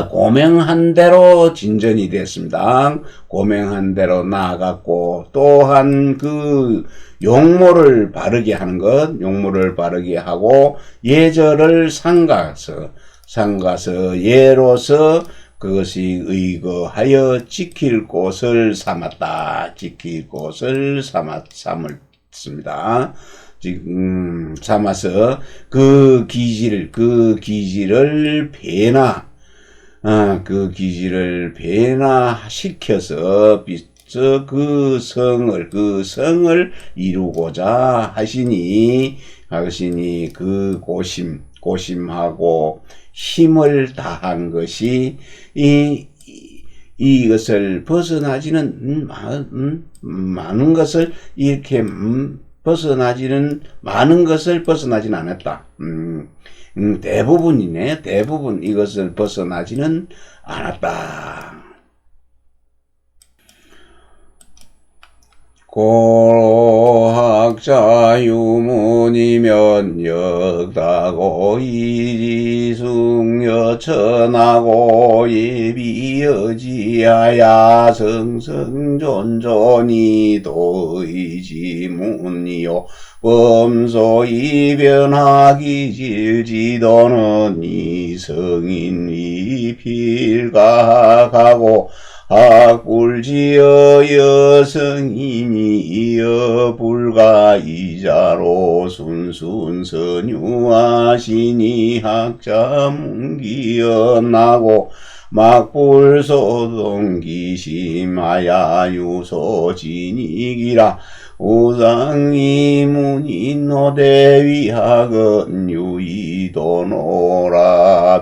S1: 고명한 대로 진전이 됐습니다. 고명한 대로 나아갔고 또한 그 용모를 바르게 하는 것, 용모를 바르게 하고 예절을 삼가서 예로서 그것이 의거하여 지킬 곳을 삼았다. 삼았습니다. 지금 삼아서 그 기질을 변화시켜서 그 성을 이루고자 하시니 그 고심하고 힘을 다한 것이 이것을 벗어나지는 많은 것을 이렇게 많은 것을 벗어나지는 않았다. 대부분이네. 대부분 이것을 벗어나지는 않았다. 고학자 유문이면 역다고 이지승여 천하고 예비여지하야 성성존존이 도의지문이요 범소이 변하기 질지도는 이성인이 필각하고 학불지어 여성인이 이어 불가이자로 순순선유하시니 학자문기언나고 막불소동기심하야 유소진이기라 우상이문인노대위학은 유이도노라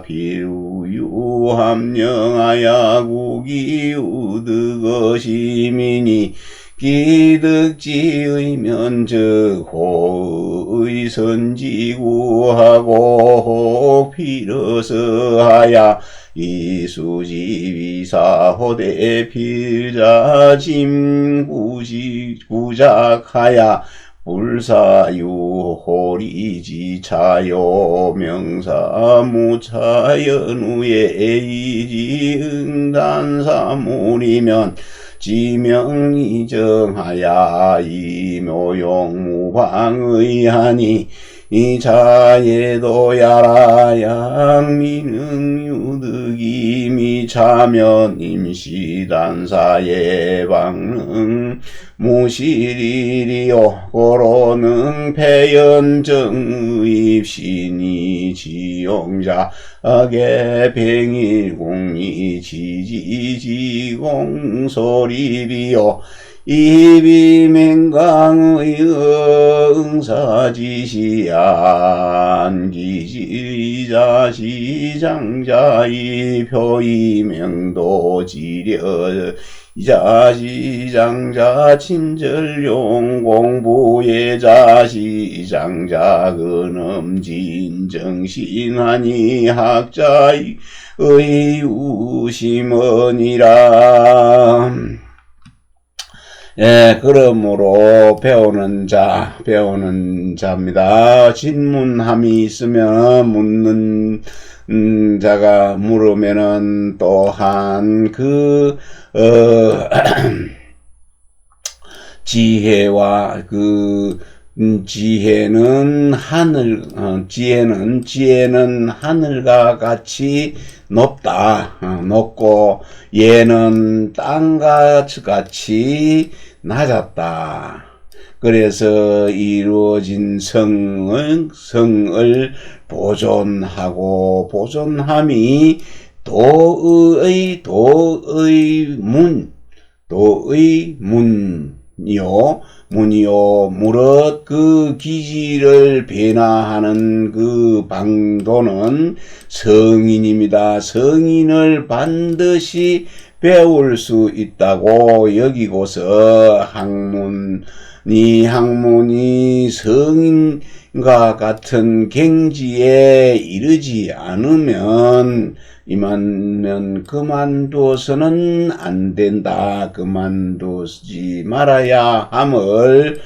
S1: 비유함령하야 국이우득어시민이 기득지의 면적 호의 선지구하고 혹필어서하야 이수지위사호대 필자짐구작하야 불사유호리지차요 명사무차연우의 이지응단사물이면 지명이정하야 이묘용무방의하니 이자예도야라 양민응유득이 미차면 임시단사예방능 무실일이요 고로능 폐연정의입신이 지용자 악의101공리 지지지공소리비요 이비맹강의 응사지시안 기지자 시장자의 표이명도 지려 이자시장자 친절용 공부의 자시장자 근엄진정신하니 학자의 의우심언이라. 예, 그러므로 배우는 자입니다. 질문함이 있으면 묻는 자가 물으면은 또한 지혜와 지혜는 하늘과 같이 높다. 높고 얘는 땅과 같이 낮았다. 그래서 이루어진 성을 보존함이 문이요 무릇 그 기질을 변화하는 그 방도는 성인입니다. 성인을 반드시 배울 수 있다고 여기고서 학문이 성인과 같은 경지에 이르지 않으면 그만두어서는 안 된다. 그만두지 말아야 함을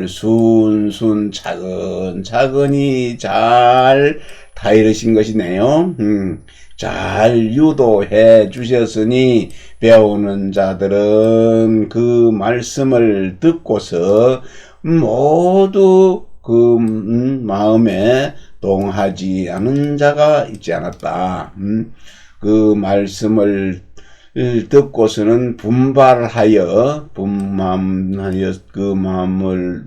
S1: 순순 차근차근히 잘 다이르신 것이네요. 잘 유도해 주셨으니 배우는 자들은 그 말씀을 듣고서 모두 그 마음에 동하지 않은 자가 있지 않았다. 그 말씀을 듣고서는 분발하여 그 마음을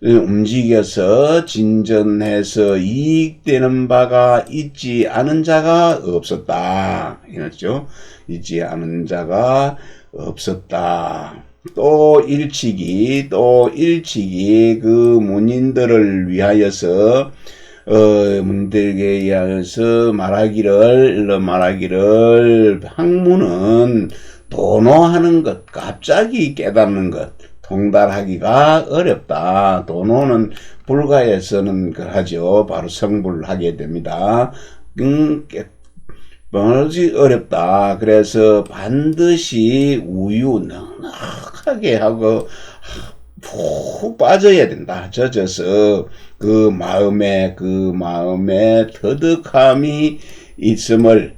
S1: 움직여서 진전해서 이익되는 바가 있지 않은 자가 없었다. 이랬죠. 있지 않은 자가 없었다. 또 일찍이 그 문인들을 위하여서 문들에게 의하여서 말하기를 학문은 도노하는 것, 갑자기 깨닫는 것, 통달하기가 어렵다. 도노는 불가에서는 그하죠. 바로 성불하게 됩니다. 뭐지 어렵다. 그래서 반드시 우유 넉넉하게 하고 푹 빠져야 된다. 젖어서 그 마음에 터득함이 있음을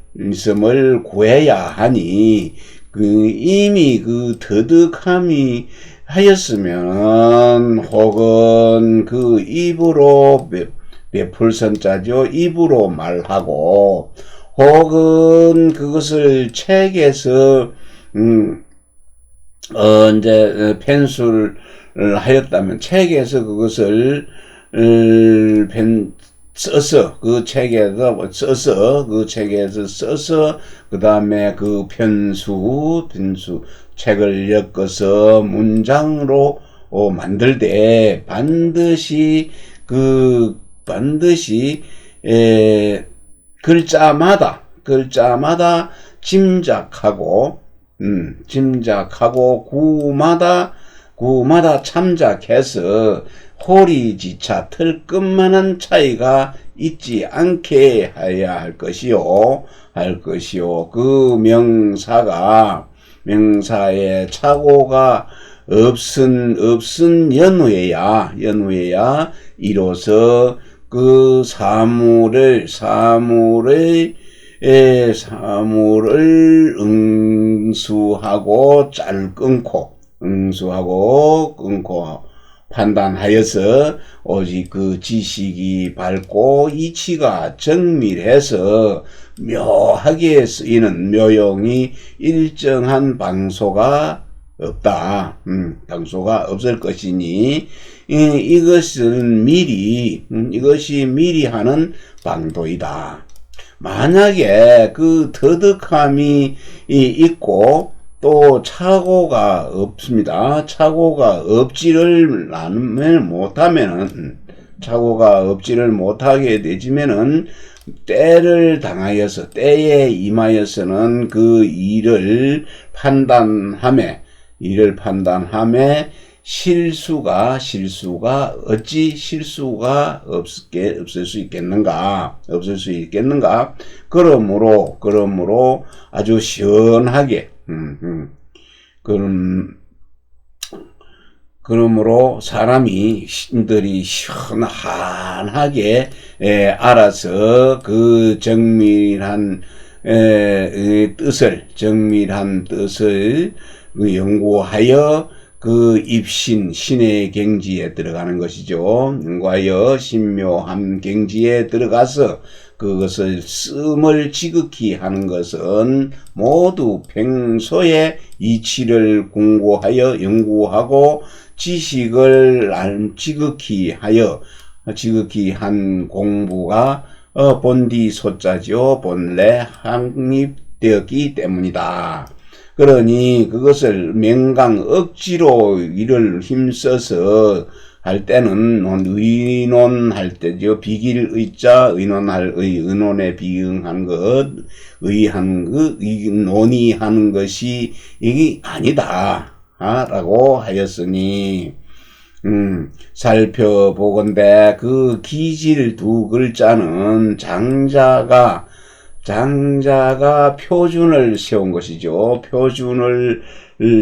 S1: 구해야 하니 이미 그 터득함이 하였으면 혹은 그 입으로 베풀선자죠. 입으로 말하고 혹은 그것을 책에서 이제 편수를 하였다면 책에서 그것을 써서 그 책에서 써서 그 다음에 그 편수 책을 엮어서 문장으로 만들 때 반드시 글자마다 짐작하고 구마다 참작해서 호리지차 털끝만한 차이가 있지 않게 해야 할 것이요. 그 명사의 착오가 없은 연후에야 이로써 그 사물을 응수하고 끊고 판단하여서 오직 그 지식이 밝고 이치가 정밀해서 묘하게 쓰이는 묘용이 일정한 방소가 없다. 방소가 없을 것이니 이것이 미리 하는 방도이다. 만약에 그 터득함이 있고 또 착오가 없습니다. 착오가 없지를 못하게 되지면은 때에 임하여서는 그 일을 판단함에 실수가 어찌 실수가 없을 수 있겠는가? 그러므로 아주 시원하게 그러므로 사람들이 시원하게 알아서 그 정밀한 뜻을 연구하여 그 신의 경지에 들어가는 것이죠. 연구하여 신묘한 경지에 들어가서 그것을 씀을 지극히 하는 것은 모두 평소에 이치를 공고하여 연구하고 지식을 지극히 한 공부가 본디 소자죠. 본래 확립되었기 때문이다. 그러니 그것을 억지로 이를 힘써서 할 때는 의논할 때죠. 비길 의자 의논에 비응한 것 논의하는 것이 이게 아니다 라고 하였으니 살펴보건대 그 기질 두 글자는 장자가 표준을 세운 것이죠. 표준을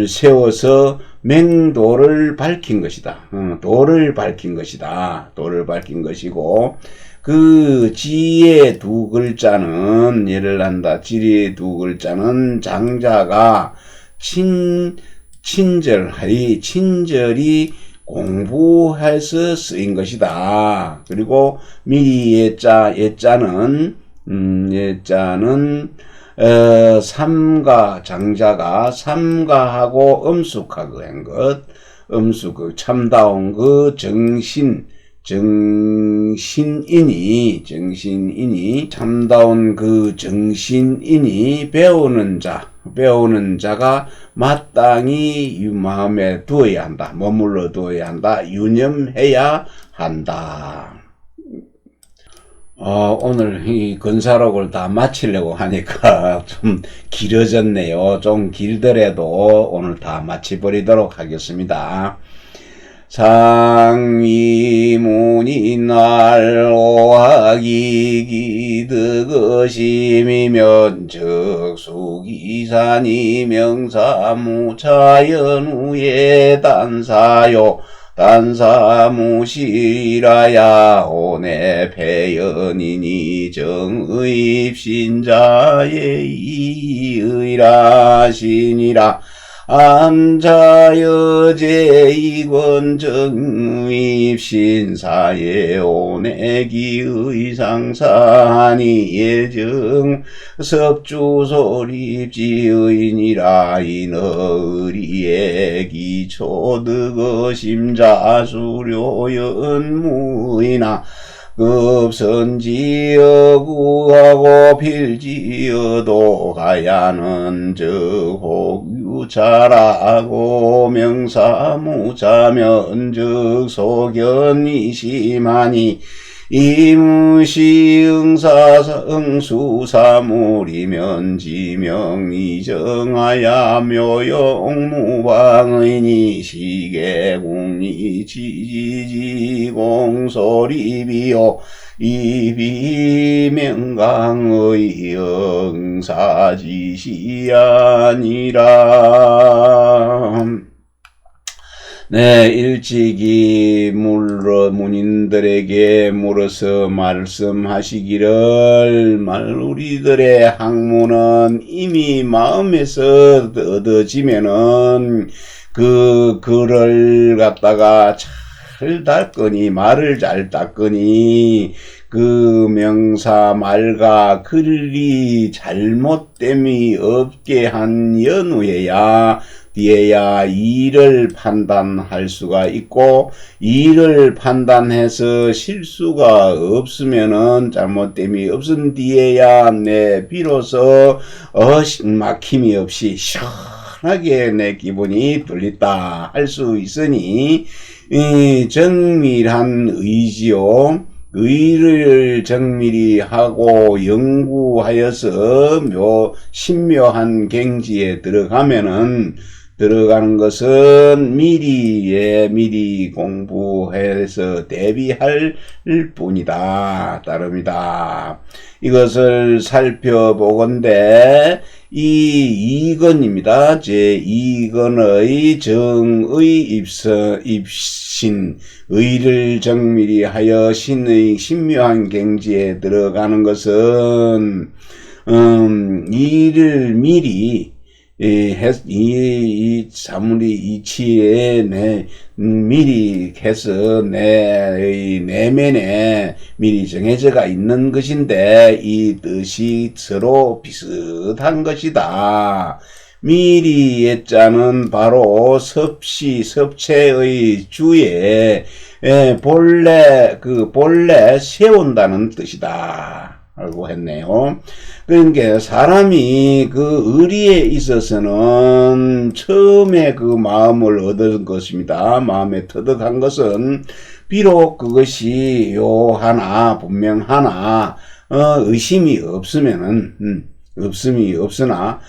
S1: 세워서 맹도를 밝힌 것이다. 도를 밝힌 것이고 그 지의 두 글자는 지의 두 글자는 장자가 친절히 공부해서 쓰인 것이다. 그리고 미리 예자는 장자가 삼가하고 엄숙하고 한 것, 참다운 그 정신인이 참다운 그 정신인이 배우는 자가 마땅히 마음에 두어야 한다. 머물러 두어야 한다. 유념해야 한다. 오늘 이 건사록을 다 마치려고 하니까 좀 길어졌네요. 좀 길더라도 오늘 다 마치버리도록 하겠습니다. 상위문이 날오하기 기득의심이면 즉수기산이 명사무자연우에 단사요 단사무시라야 오네 배연이니 정의입신자의 이의라시니라 안자여제 이권정입신사에 오내기의 상사하니 예정 섭주소립지의니라 이너의리의 기초득어심자수료연무이나 급선지여구하고 필지여도 가야는 즉혹유자라고 명사무자면 즉소견이심하니 이무시응사성수사물이면 지명이정하야 묘용무방의니 시계국리지지공소리비요 이비명강의 영사지시아니라. 네, 일찍이 문인들에게 물어서 말씀하시기를 우리들의 학문은 이미 마음에서 얻어지면은 그 글을 갖다가 잘 닦으니 말을 잘 닦으니 그 명사 말과 글이 잘못됨이 없게 한 연후에야 뒤에야 이를 판단할 수가 있고 이를 판단해서 실수가 없으면은 잘못됨이 없은 뒤에야 내 비로소 막힘이 없이 시원하게 내 기분이 뚫렸다 할 수 있으니 이 정밀한 의지요. 의를 정밀히 하고 연구하여서 신묘한 경지에 들어가는 것은 미리 공부해서 대비할 뿐이다. 따릅니다. 이것을 살펴보건대 이건입니다. 제2건의 정의 입신, 의를 정밀히 하여 신의 신묘한 경지에 들어가는 것은 이를 미리 이 사물이 이치에 미리 해서 내 내면에 미리 정해져가 있는 것인데 이 뜻이 서로 비슷한 것이다. 미리의 자는 바로 섭체의 주에 본래 세운다는 뜻이다. 알고 했네요. 그러니까 사람이 그 의리에 있어서는 처음에 그 마음을 얻은 것입니다. 마음에 터득한 것은 비록 그것이 분명하나 의심이 없으나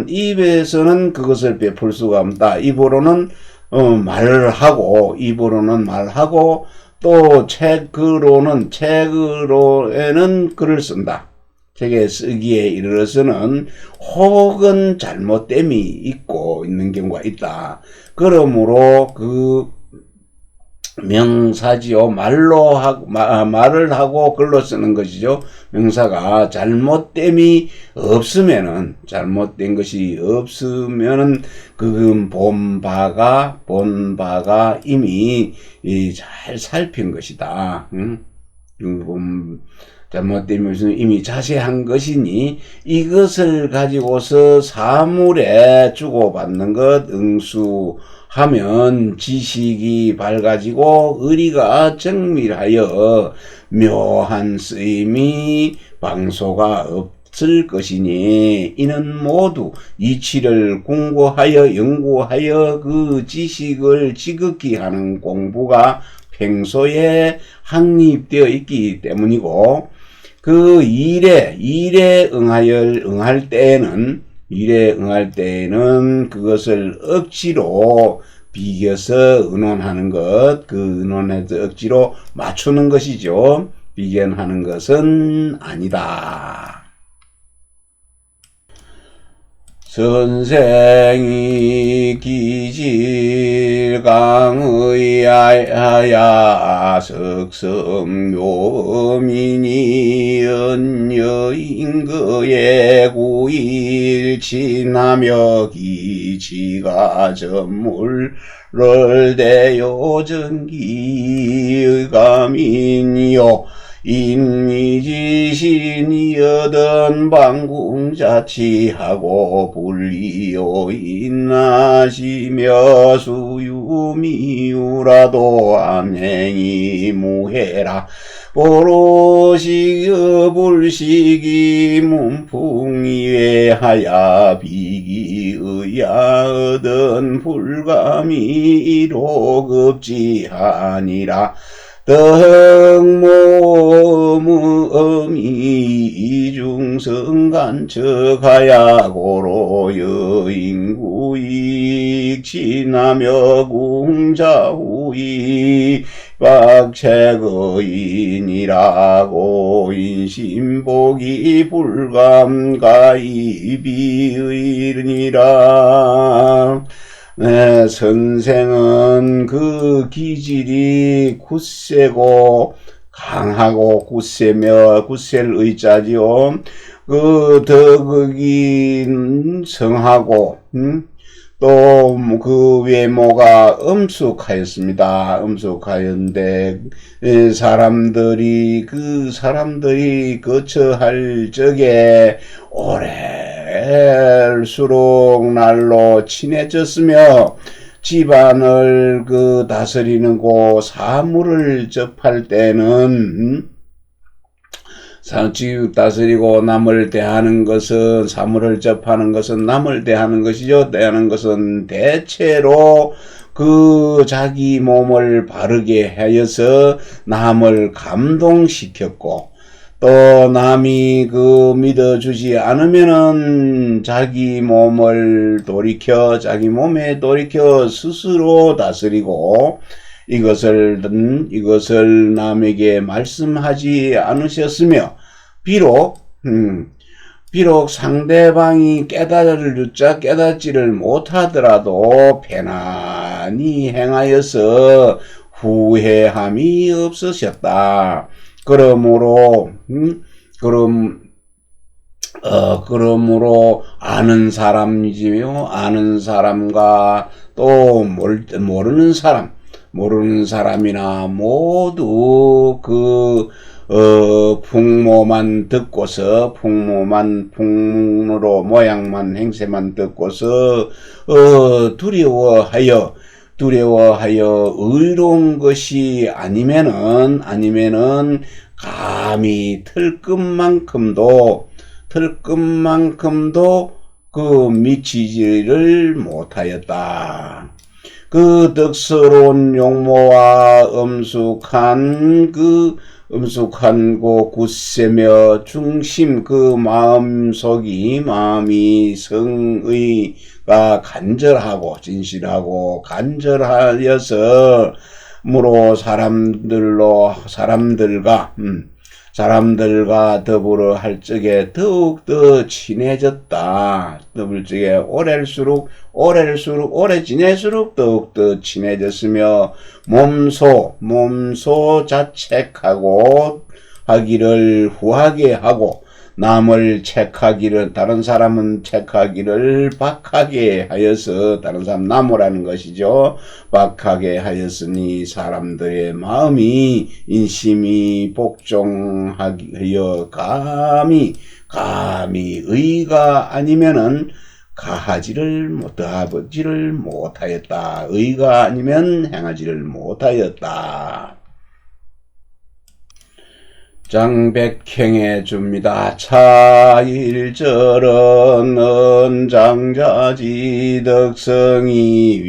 S1: 입에서는 그것을 베풀 수가 없다. 입으로는 말하고 또 책으로는 글을 쓴다. 책에 쓰기에 이르러서는 혹은 잘못됨이 있는 경우가 있다. 그러므로 그 명사지요. 말을 하고 글로 쓰는 것이죠. 명사가 잘못된 것이 없으면은 그 본바가 이미 잘 살핀 것이다. 잘못되면 이미 자세한 것이니 이것을 가지고서 사물에 주고받는 것 응수하면 지식이 밝아지고 의리가 정밀하여 묘한 쓰임이 방소가 없을 것이니 이는 모두 이치를 공고하여 연구하여 그 지식을 지극히 하는 공부가 평소에 확립되어 있기 때문이고, 그 일에 응할 때에는 그것을 억지로 비겨서 의논하는 것, 그 의논에서 억지로 맞추는 것이죠. 비견하는 것은 아니다. 선생이 기질강의하야 석성묘민이 연여인거에 구일치나며 기지가 전물을 대요 전기의감인요 인미지신이 여든 방궁자치하고 불리요 인나시며 수유미유라도 암행이 무해라 오롯이여 불식이 문풍이외하야 비기의야 얻은 불감이 이로급지하니라 덕모음이 이중성간척하야 고로 여인구익 지나며 궁자후이 박체거인이라고 인심복이 불감가이비의니라. 네, 선생은 그 기질이 굳세고 강하고 굳세며 굳셀 의자지요. 그 덕이 성하고 또 그 외모가 엄숙하였습니다. 엄숙하였는데 사람들이 거처할 적에 오래일수록 날로 친해졌으며 집안을 다스리는 곳 사물을 접할 때는 지육 다스리고 남을 대하는 것은 사물을 접하는 것은 남을 대하는 것이죠. 대하는 것은 대체로 자기 몸을 바르게 하여서 남을 감동시켰고 또 남이 믿어주지 않으면은 자기 몸에 돌이켜 스스로 다스리고 이것을 남에게 말씀하지 않으셨으며 비록 상대방이 깨닫지를 못하더라도 편안히 행하여서 후회함이 없으셨다. 그러므로 아는 사람과 또 모르는 사람이나 모두 풍모만 듣고서 풍으로 모양만 행세만 듣고서 두려워하여 의로운 것이 아니면은 감히 털끝만큼도 미치지를 못하였다. 그 덕스러운 용모와 엄숙한 굳세며 중심 마음이 성의가 진실하고 간절하여서 무로 사람들과 더불어 할 적에 더욱더 친해졌다. 더불 적에 오래 지낼수록 더욱더 친해졌으며 몸소 자책하고 하기를 후하게 하고 다른 사람은 책하기를 박하게 하여서 다른 사람 나무라는 것이죠. 박하게 하였으니 사람들의 마음이 인심이 복종하여 감히 의가 아니면은 가하지를 못하였다. 의가 아니면 행하지를 못하였다. 장백행해 줍니다. 차일절은 은장자지 덕성이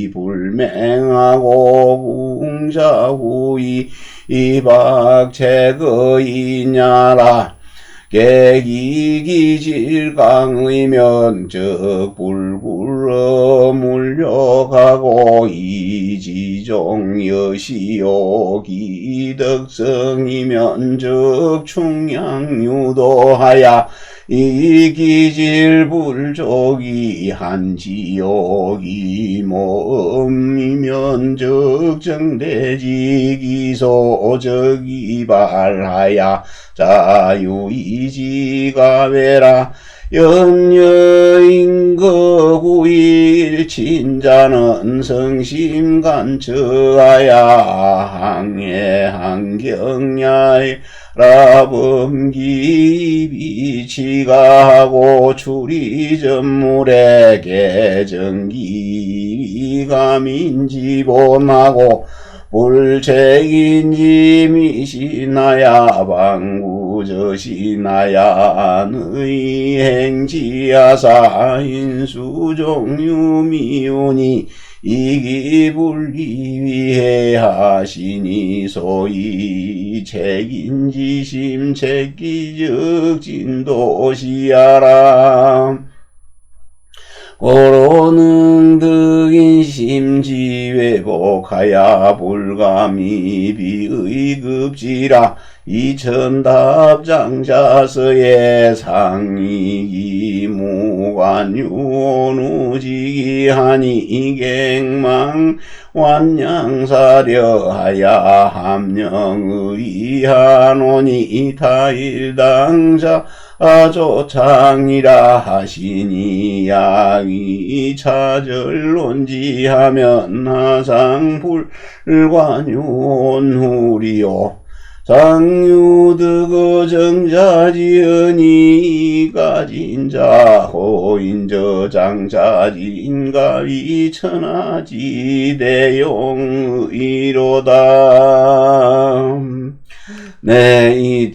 S1: 위불맹하고 궁자후이 이박제거이냐라 계기기질강의 면적 불굴러 물려가고 이지종 여시오 기덕성이 면적 충양유도하야 이 기질 불족이 한지옥이 모음이 면적 정대지 기소적이 발하야 자유이지가 외라 연여인거구일 친자는 성심간처하야 항해한경야에 라범기비치가하고 추리전물에 개정기가 민지본하고 불책인지 미시나야 방구저시나야 너희 행지야사 인수종유미운이 이기불기위해 하시니 소위 책인지심 책기적 진도시야라 고로는 득인심지회복하야 불감이 비의급지라 이천답장자서의 상이기 무관유오누지기하니 이갱망 완양사려하야 함령의하노니 타일당자 아조창이라 하시니 약이 차절론지하면 하상불관유온후리요 장유드거 정자지은이 가진자 호인저 장자진가 위천하지대용의로다. 네, 이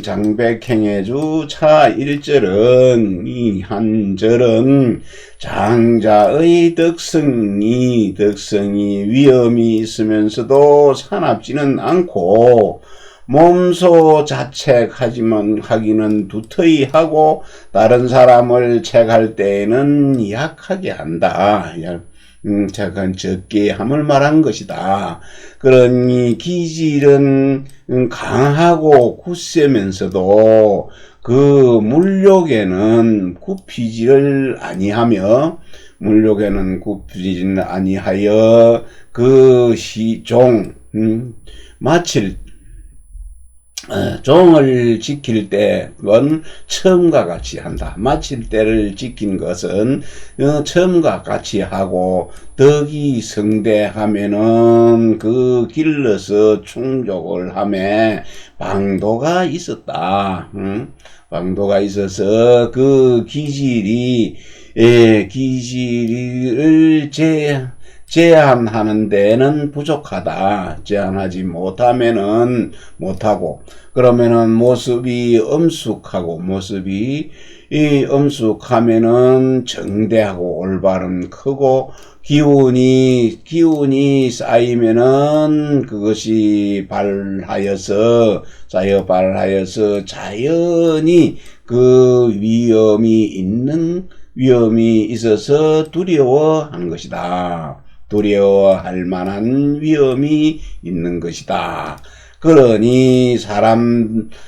S1: 장백행해주 차일절은 이 한절은 장자의 덕성이 위험이 있으면서도 사납지는 않고 몸소 자책하지만 하기는 두터이 하고 다른 사람을 책할 때에는 약하게 한다. 잠깐 적게 함을 말한 것이다. 그런 이 기질은 강하고 굳세면서도 그 물욕에는 굽히지를 아니하며 그 종을 지킬 때는 처음과 같이 한다. 마칠 때를 지킨 것은 처음과 같이 하고 덕이 성대하면은 그 길러서 충족을 하며 방도가 있었다. 방도가 있어서 그 기질을 제한하는 데는 부족하다. 제한하지 못하면은 못하고 그러면은 모습이 엄숙하면은 정대하고 올바름 크고 기운이 쌓이면은 그것이 발하여서 자연히 그 위험이 있어서 두려워하는 것이다. 두려워할 만한 위험이 있는 것이다. 그러니 사람들과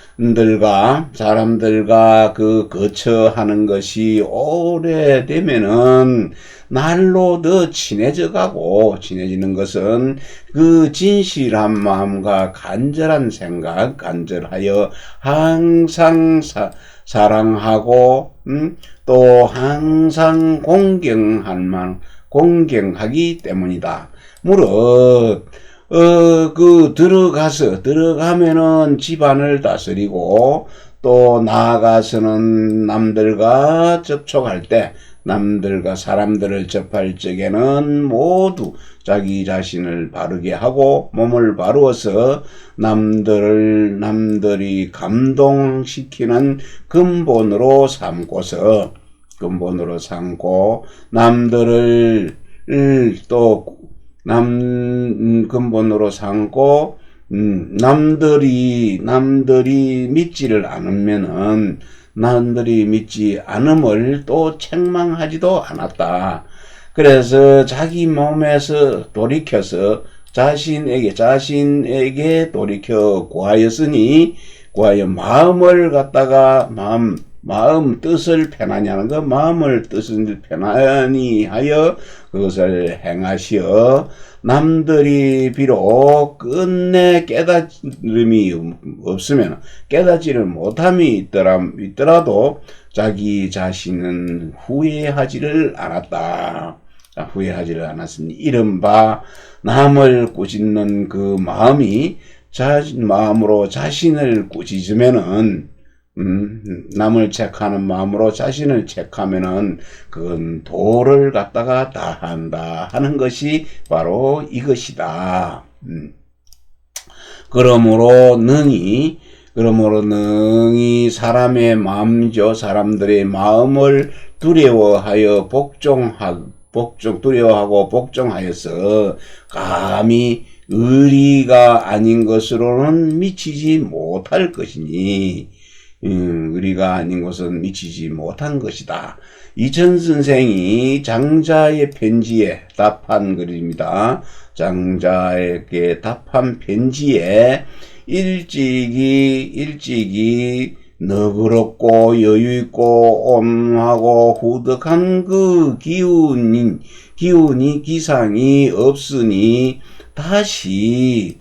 S1: 그 거처하는 것이 오래되면은 날로 더 친해지는 것은 그 진실한 마음과 간절한 생각, 간절하여 항상 사랑하고 또 항상 공경하기 때문이다. 무릇 들어가면은 집안을 다스리고 또 나아가서는 남들과 접촉할 때 남들과 사람들을 접할 적에는 모두 자기 자신을 바르게 하고 몸을 바루어서 남들이 감동시키는 근본으로 삼고 남들을 또 근본으로 삼고 남들이 믿지를 않으면은 남들이 믿지 않음을 또 책망하지도 않았다. 그래서 자기 몸에서 돌이켜서 자신에게 돌이켜 구하였으니 마음을 갖다가 마음 뜻을 편안히 하는 것, 마음을 뜻을 편안히 하여 그것을 행하시어 남들이 비록 끝내 깨달음이 없으면 깨닫지를 못함이 있더라도 자기 자신은 후회하지를 않았다. 후회하지를 않았으니 이른바 남을 꾸짖는 그 마음이 마음으로 자신을 꾸짖으면은 남을 책하는 마음으로 자신을 책하면은 그건 도를 갖다가 다한다 하는 것이 바로 이것이다. 그러므로 능히 사람의 마음이죠. 사람들의 마음을 두려워하고 복종하여서 감히 의리가 아닌 것으로는 미치지 못할 것이니 의리가 아닌 것은 미치지 못한 것이다. 이천 선생이 장자의 편지에 답한 글입니다. 장자에게 답한 편지에 일찍이 너그럽고 여유있고 온하고 후덕한 그 기상이 없으니 다시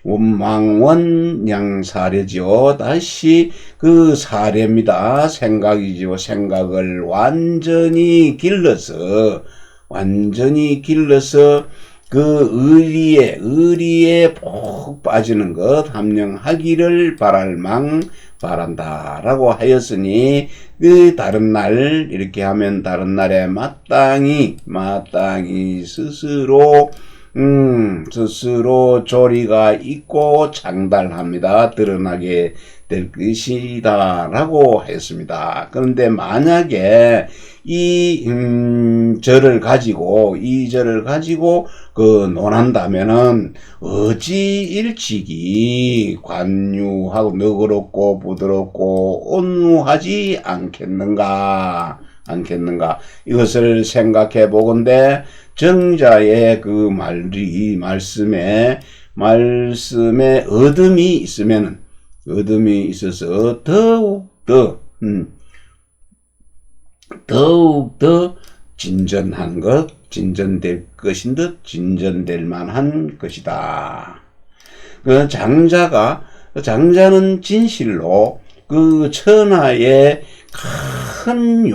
S1: 원망원양사례죠. 다시 그 사례입니다. 생각이죠. 생각을 완전히 길러서 그 의리에 푹 빠지는 것 함령하기를 바란다라고 하였으니 그 다른 날 이렇게 하면 다른 날에 마땅히 스스로 조리가 있고 장달합니다. 드러나게 될 것이다 라고 했습니다. 그런데 만약에 이 절을 가지고 논한다면은 어찌 일찍이 관유하고 너그럽고 부드럽고 온유하지 않겠는가 이것을 생각해 보건대 정자의 그 말씀에 어둠이 있어서 더욱 진전될 것인 듯 진전될 만한 것이다. 그 장자는 진실로 그 천하에 큰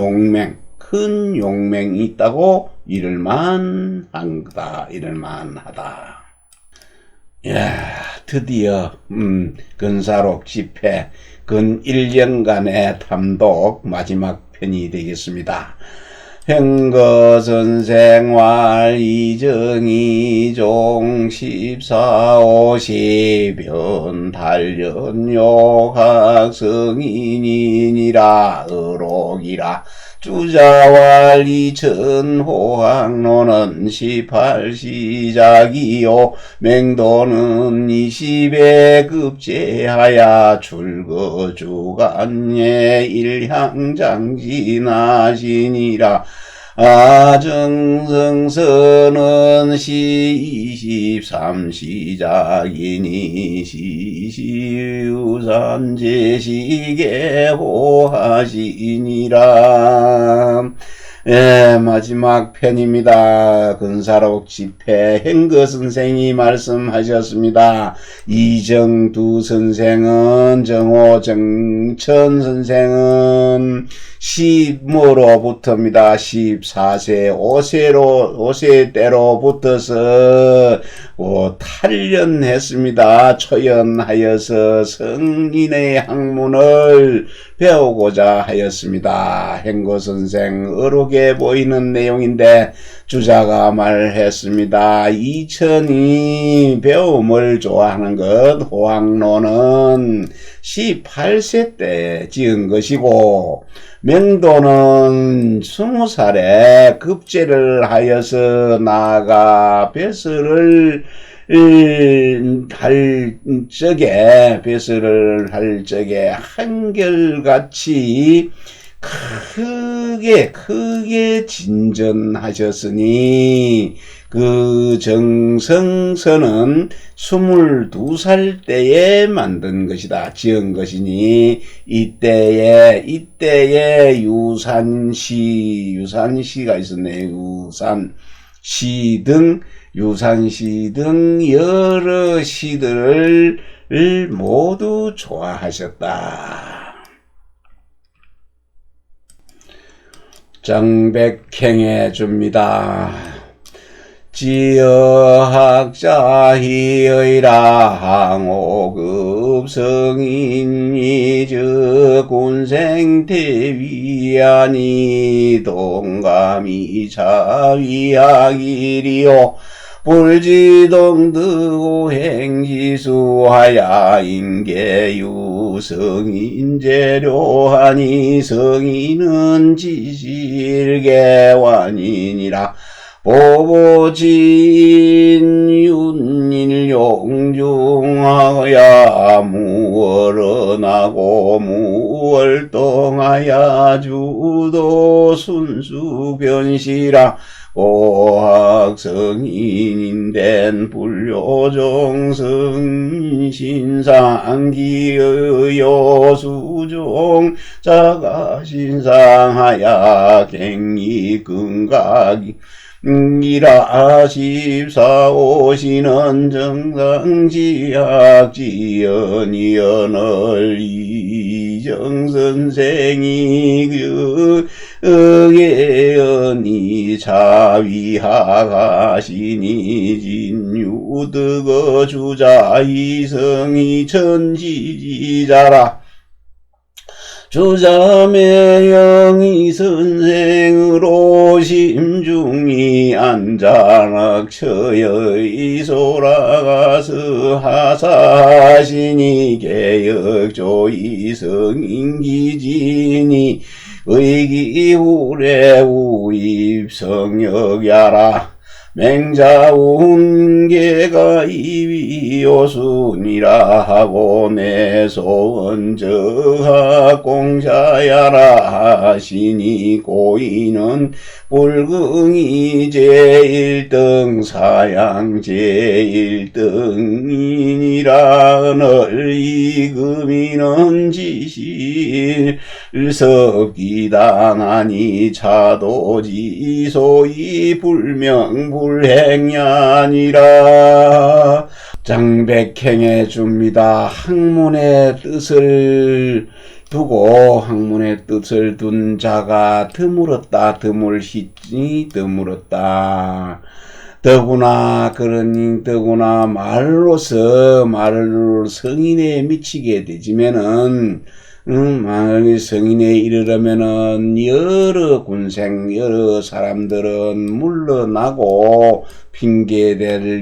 S1: 용맹이 있다고 이럴만하다. 드디어 근사록 집회 근 1년간의 탐독 마지막 편이 되겠습니다. 행거선생활 이정이종 1450연 달연욕학성인이니라 의록이라 주자왈 이천호학로는 18시작이요 맹도는 20에 급제하야 출거주간예 일향장진하시니라 아정성서는 시 23시작이니 시시우산제시계 호하시니라. 마지막 편입니다. 근사록 집회 행거 선생이 말씀하셨습니다. 이정두 선생은 정호 정천 선생은 10뭐로부터입니다. 14세 5세 때로부터서 탈련했습니다. 초연하여서 성인의 학문을 배우고자 하였습니다. 행거 선생 어록에 보이는 내용인데 주자가 말했습니다. 이천이 배움을 좋아하는 것 호황로는 18세 때 지은 것이고 명도는 20살에 급제를 하여서 나아가 배설을 할 적에 한결같이 크게 진전하셨으니 그 정성서는 22살 때에 만든 것이다. 지은 것이니 이때에 유산시가 있었네요. 유산시 등 여러 시들을 모두 좋아하셨다. 정백행해 줍니다. 지어학자희의라 항오급 성인이 군생태위하니 동감이 자위하기리요 불지동득 행지수하야 인계유 성인재료하니 성인은 지실계완이니라 보보진 윤일용중하야 무월언하고 무월동하야 주도 순수변시라 고학성인된 불효종성신상기의 여수종 자가신상하야 갱이근각이 이라 14오시는 정상지학지연이연을 이정선생이 의예언이 자위하가시니 진유득어 주자 이성이 천지지자라 주자매영이 선생으로 심중히 안장학처의 소라가서 하사시니 개역조이 성인기진이 의기후래 우입성역야라 맹자운계가 이위요순이라 하고 내소원저하공자야라 하시니 고인은 불긍이 제1등 사양 제1등이니라 널 이금이는 지실섭기당하니 차도지 소이 불명불행야니라 장백행해 줍니다. 학문의 뜻을 두고 학문의 뜻을 둔 자가 드물었다. 드물시니 드물었다. 더구나 말로서 성인에 미치게 되지면은 만약에 성인에 이르려면은 여러 군생 여러 사람들은 물러나고 핑계대서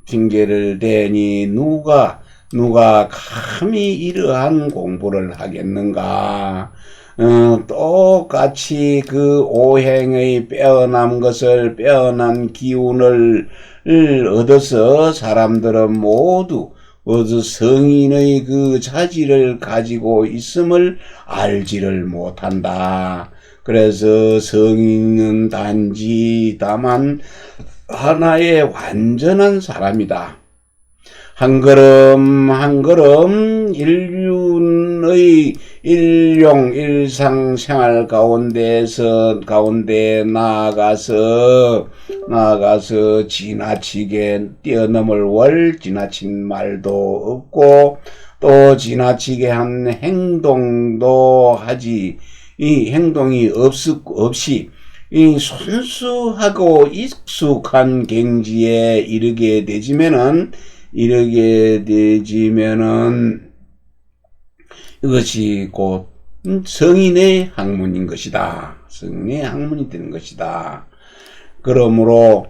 S1: 핑계를 대니 누가 감히 이러한 공부를 하겠는가? 똑같이 그 오행의 빼어난 기운을 얻어서 사람들은 모두 성인의 그 자질을 가지고 있음을 알지를 못한다. 그래서 성인은 다만 하나의 완전한 사람이다. 한 걸음 일륜의 일상 생활 가운데 나아가서 지나치게 뛰어넘을 지나친 말도 없고 또 지나치게 한 행동도 하지, 이 행동이 없이 이 순수하고 익숙한 경지에 이르게 되지면은 이것이 곧 성인의 학문인 것이다. 성인의 학문이 되는 것이다. 그러므로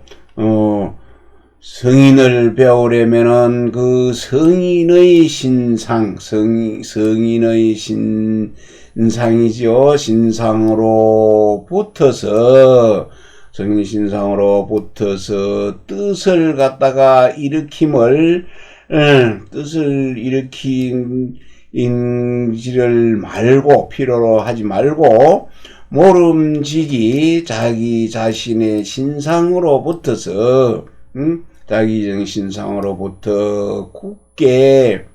S1: 성인을 배우려면은 그 성인의 신상, 성인의 신상이죠. 성인 신상으로 붙어서 뜻을 갖다가 뜻을 일으키지를 말고, 필요로 하지 말고, 모름지기 자기 자신의 신상으로부터서, 자기 신상으로부터 굳게,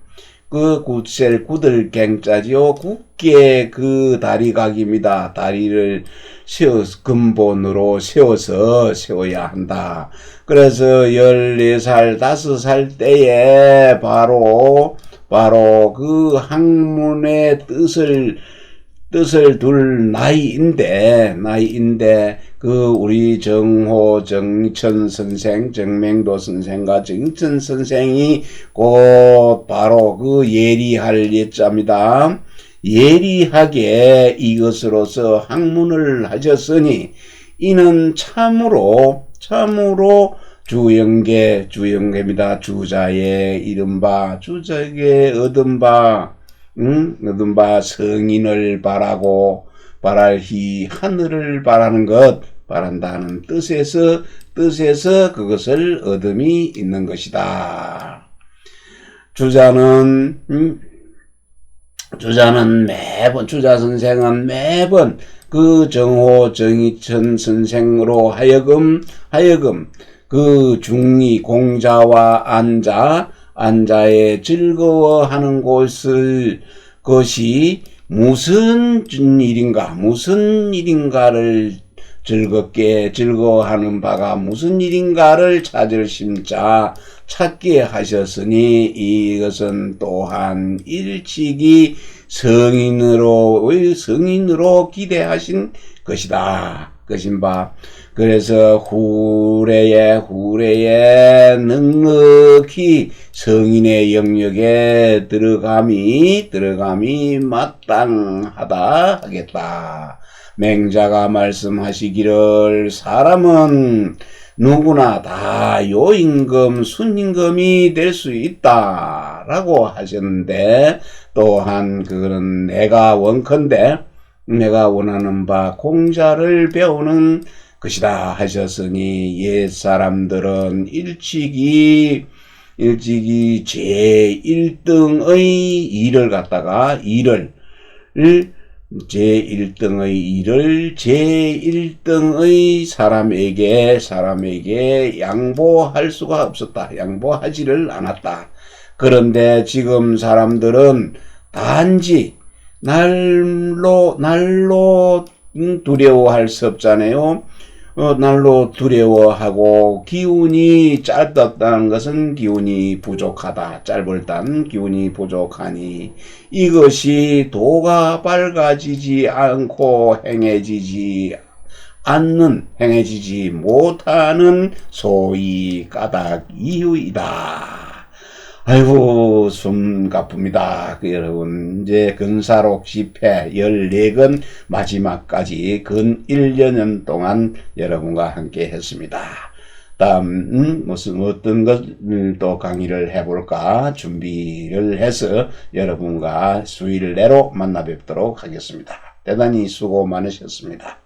S1: 그 굳을 갱자지요. 굳게 그 다리각입니다. 다리를 근본으로 세워야 한다. 그래서 14살, 5살 때에 바로 그 학문의 뜻을 둘 나이인데, 그 우리 정천 선생, 정맹도 선생과 정천 선생이 곧 바로 그 예리할 예자입니다. 예리하게 이것으로서 학문을 하셨으니, 이는 참으로 주영계입니다. 주자의 이른바, 주자에게 얻은 바 성인을 바랄히 하늘을 바란다는 뜻에서 그것을 얻음이 있는 것이다. 주자 선생은 매번 그 정희천 선생으로 하여금 그 중이 공자와 안자의 즐거워하는 것이 무슨 일인가를 즐거워하는 바가 무슨 일인가를 찾게 하셨으니, 이것은 또한 일찍이 성인으로 기대하신 것인 바. 그래서 후래에 넉넉히 성인의 영역에 들어감이 마땅하다 하겠다. 맹자가 말씀하시기를, 사람은 누구나 다 요임금, 순임금이 될 수 있다 라고 하셨는데, 또한 그거는 내가 원하는 바 공자를 배우는 것이다 하셨으니, 옛 사람들은 일찍이 제1등의 일을 갖다가 제1등의 사람에게 양보할 수가 없었다. 양보하지를 않았다. 그런데 지금 사람들은 단지 날로 두려워할 수 없잖아요. 날로 두려워하고, 기운이 짧았다는 것은 기운이 부족하다. 짧을 단 기운이 부족하니, 이것이 도가 밝아지지 않고 행해지지 못하는 소위 까닭 이유이다. 아이고, 숨가쁩니다. 여러분, 이제 근사록 집회 14건 마지막까지 근 1년 동안 여러분과 함께 했습니다. 다음, 어떤 것을 또 강의를 해볼까 준비를 해서 여러분과 수일 내로 만나 뵙도록 하겠습니다. 대단히 수고 많으셨습니다.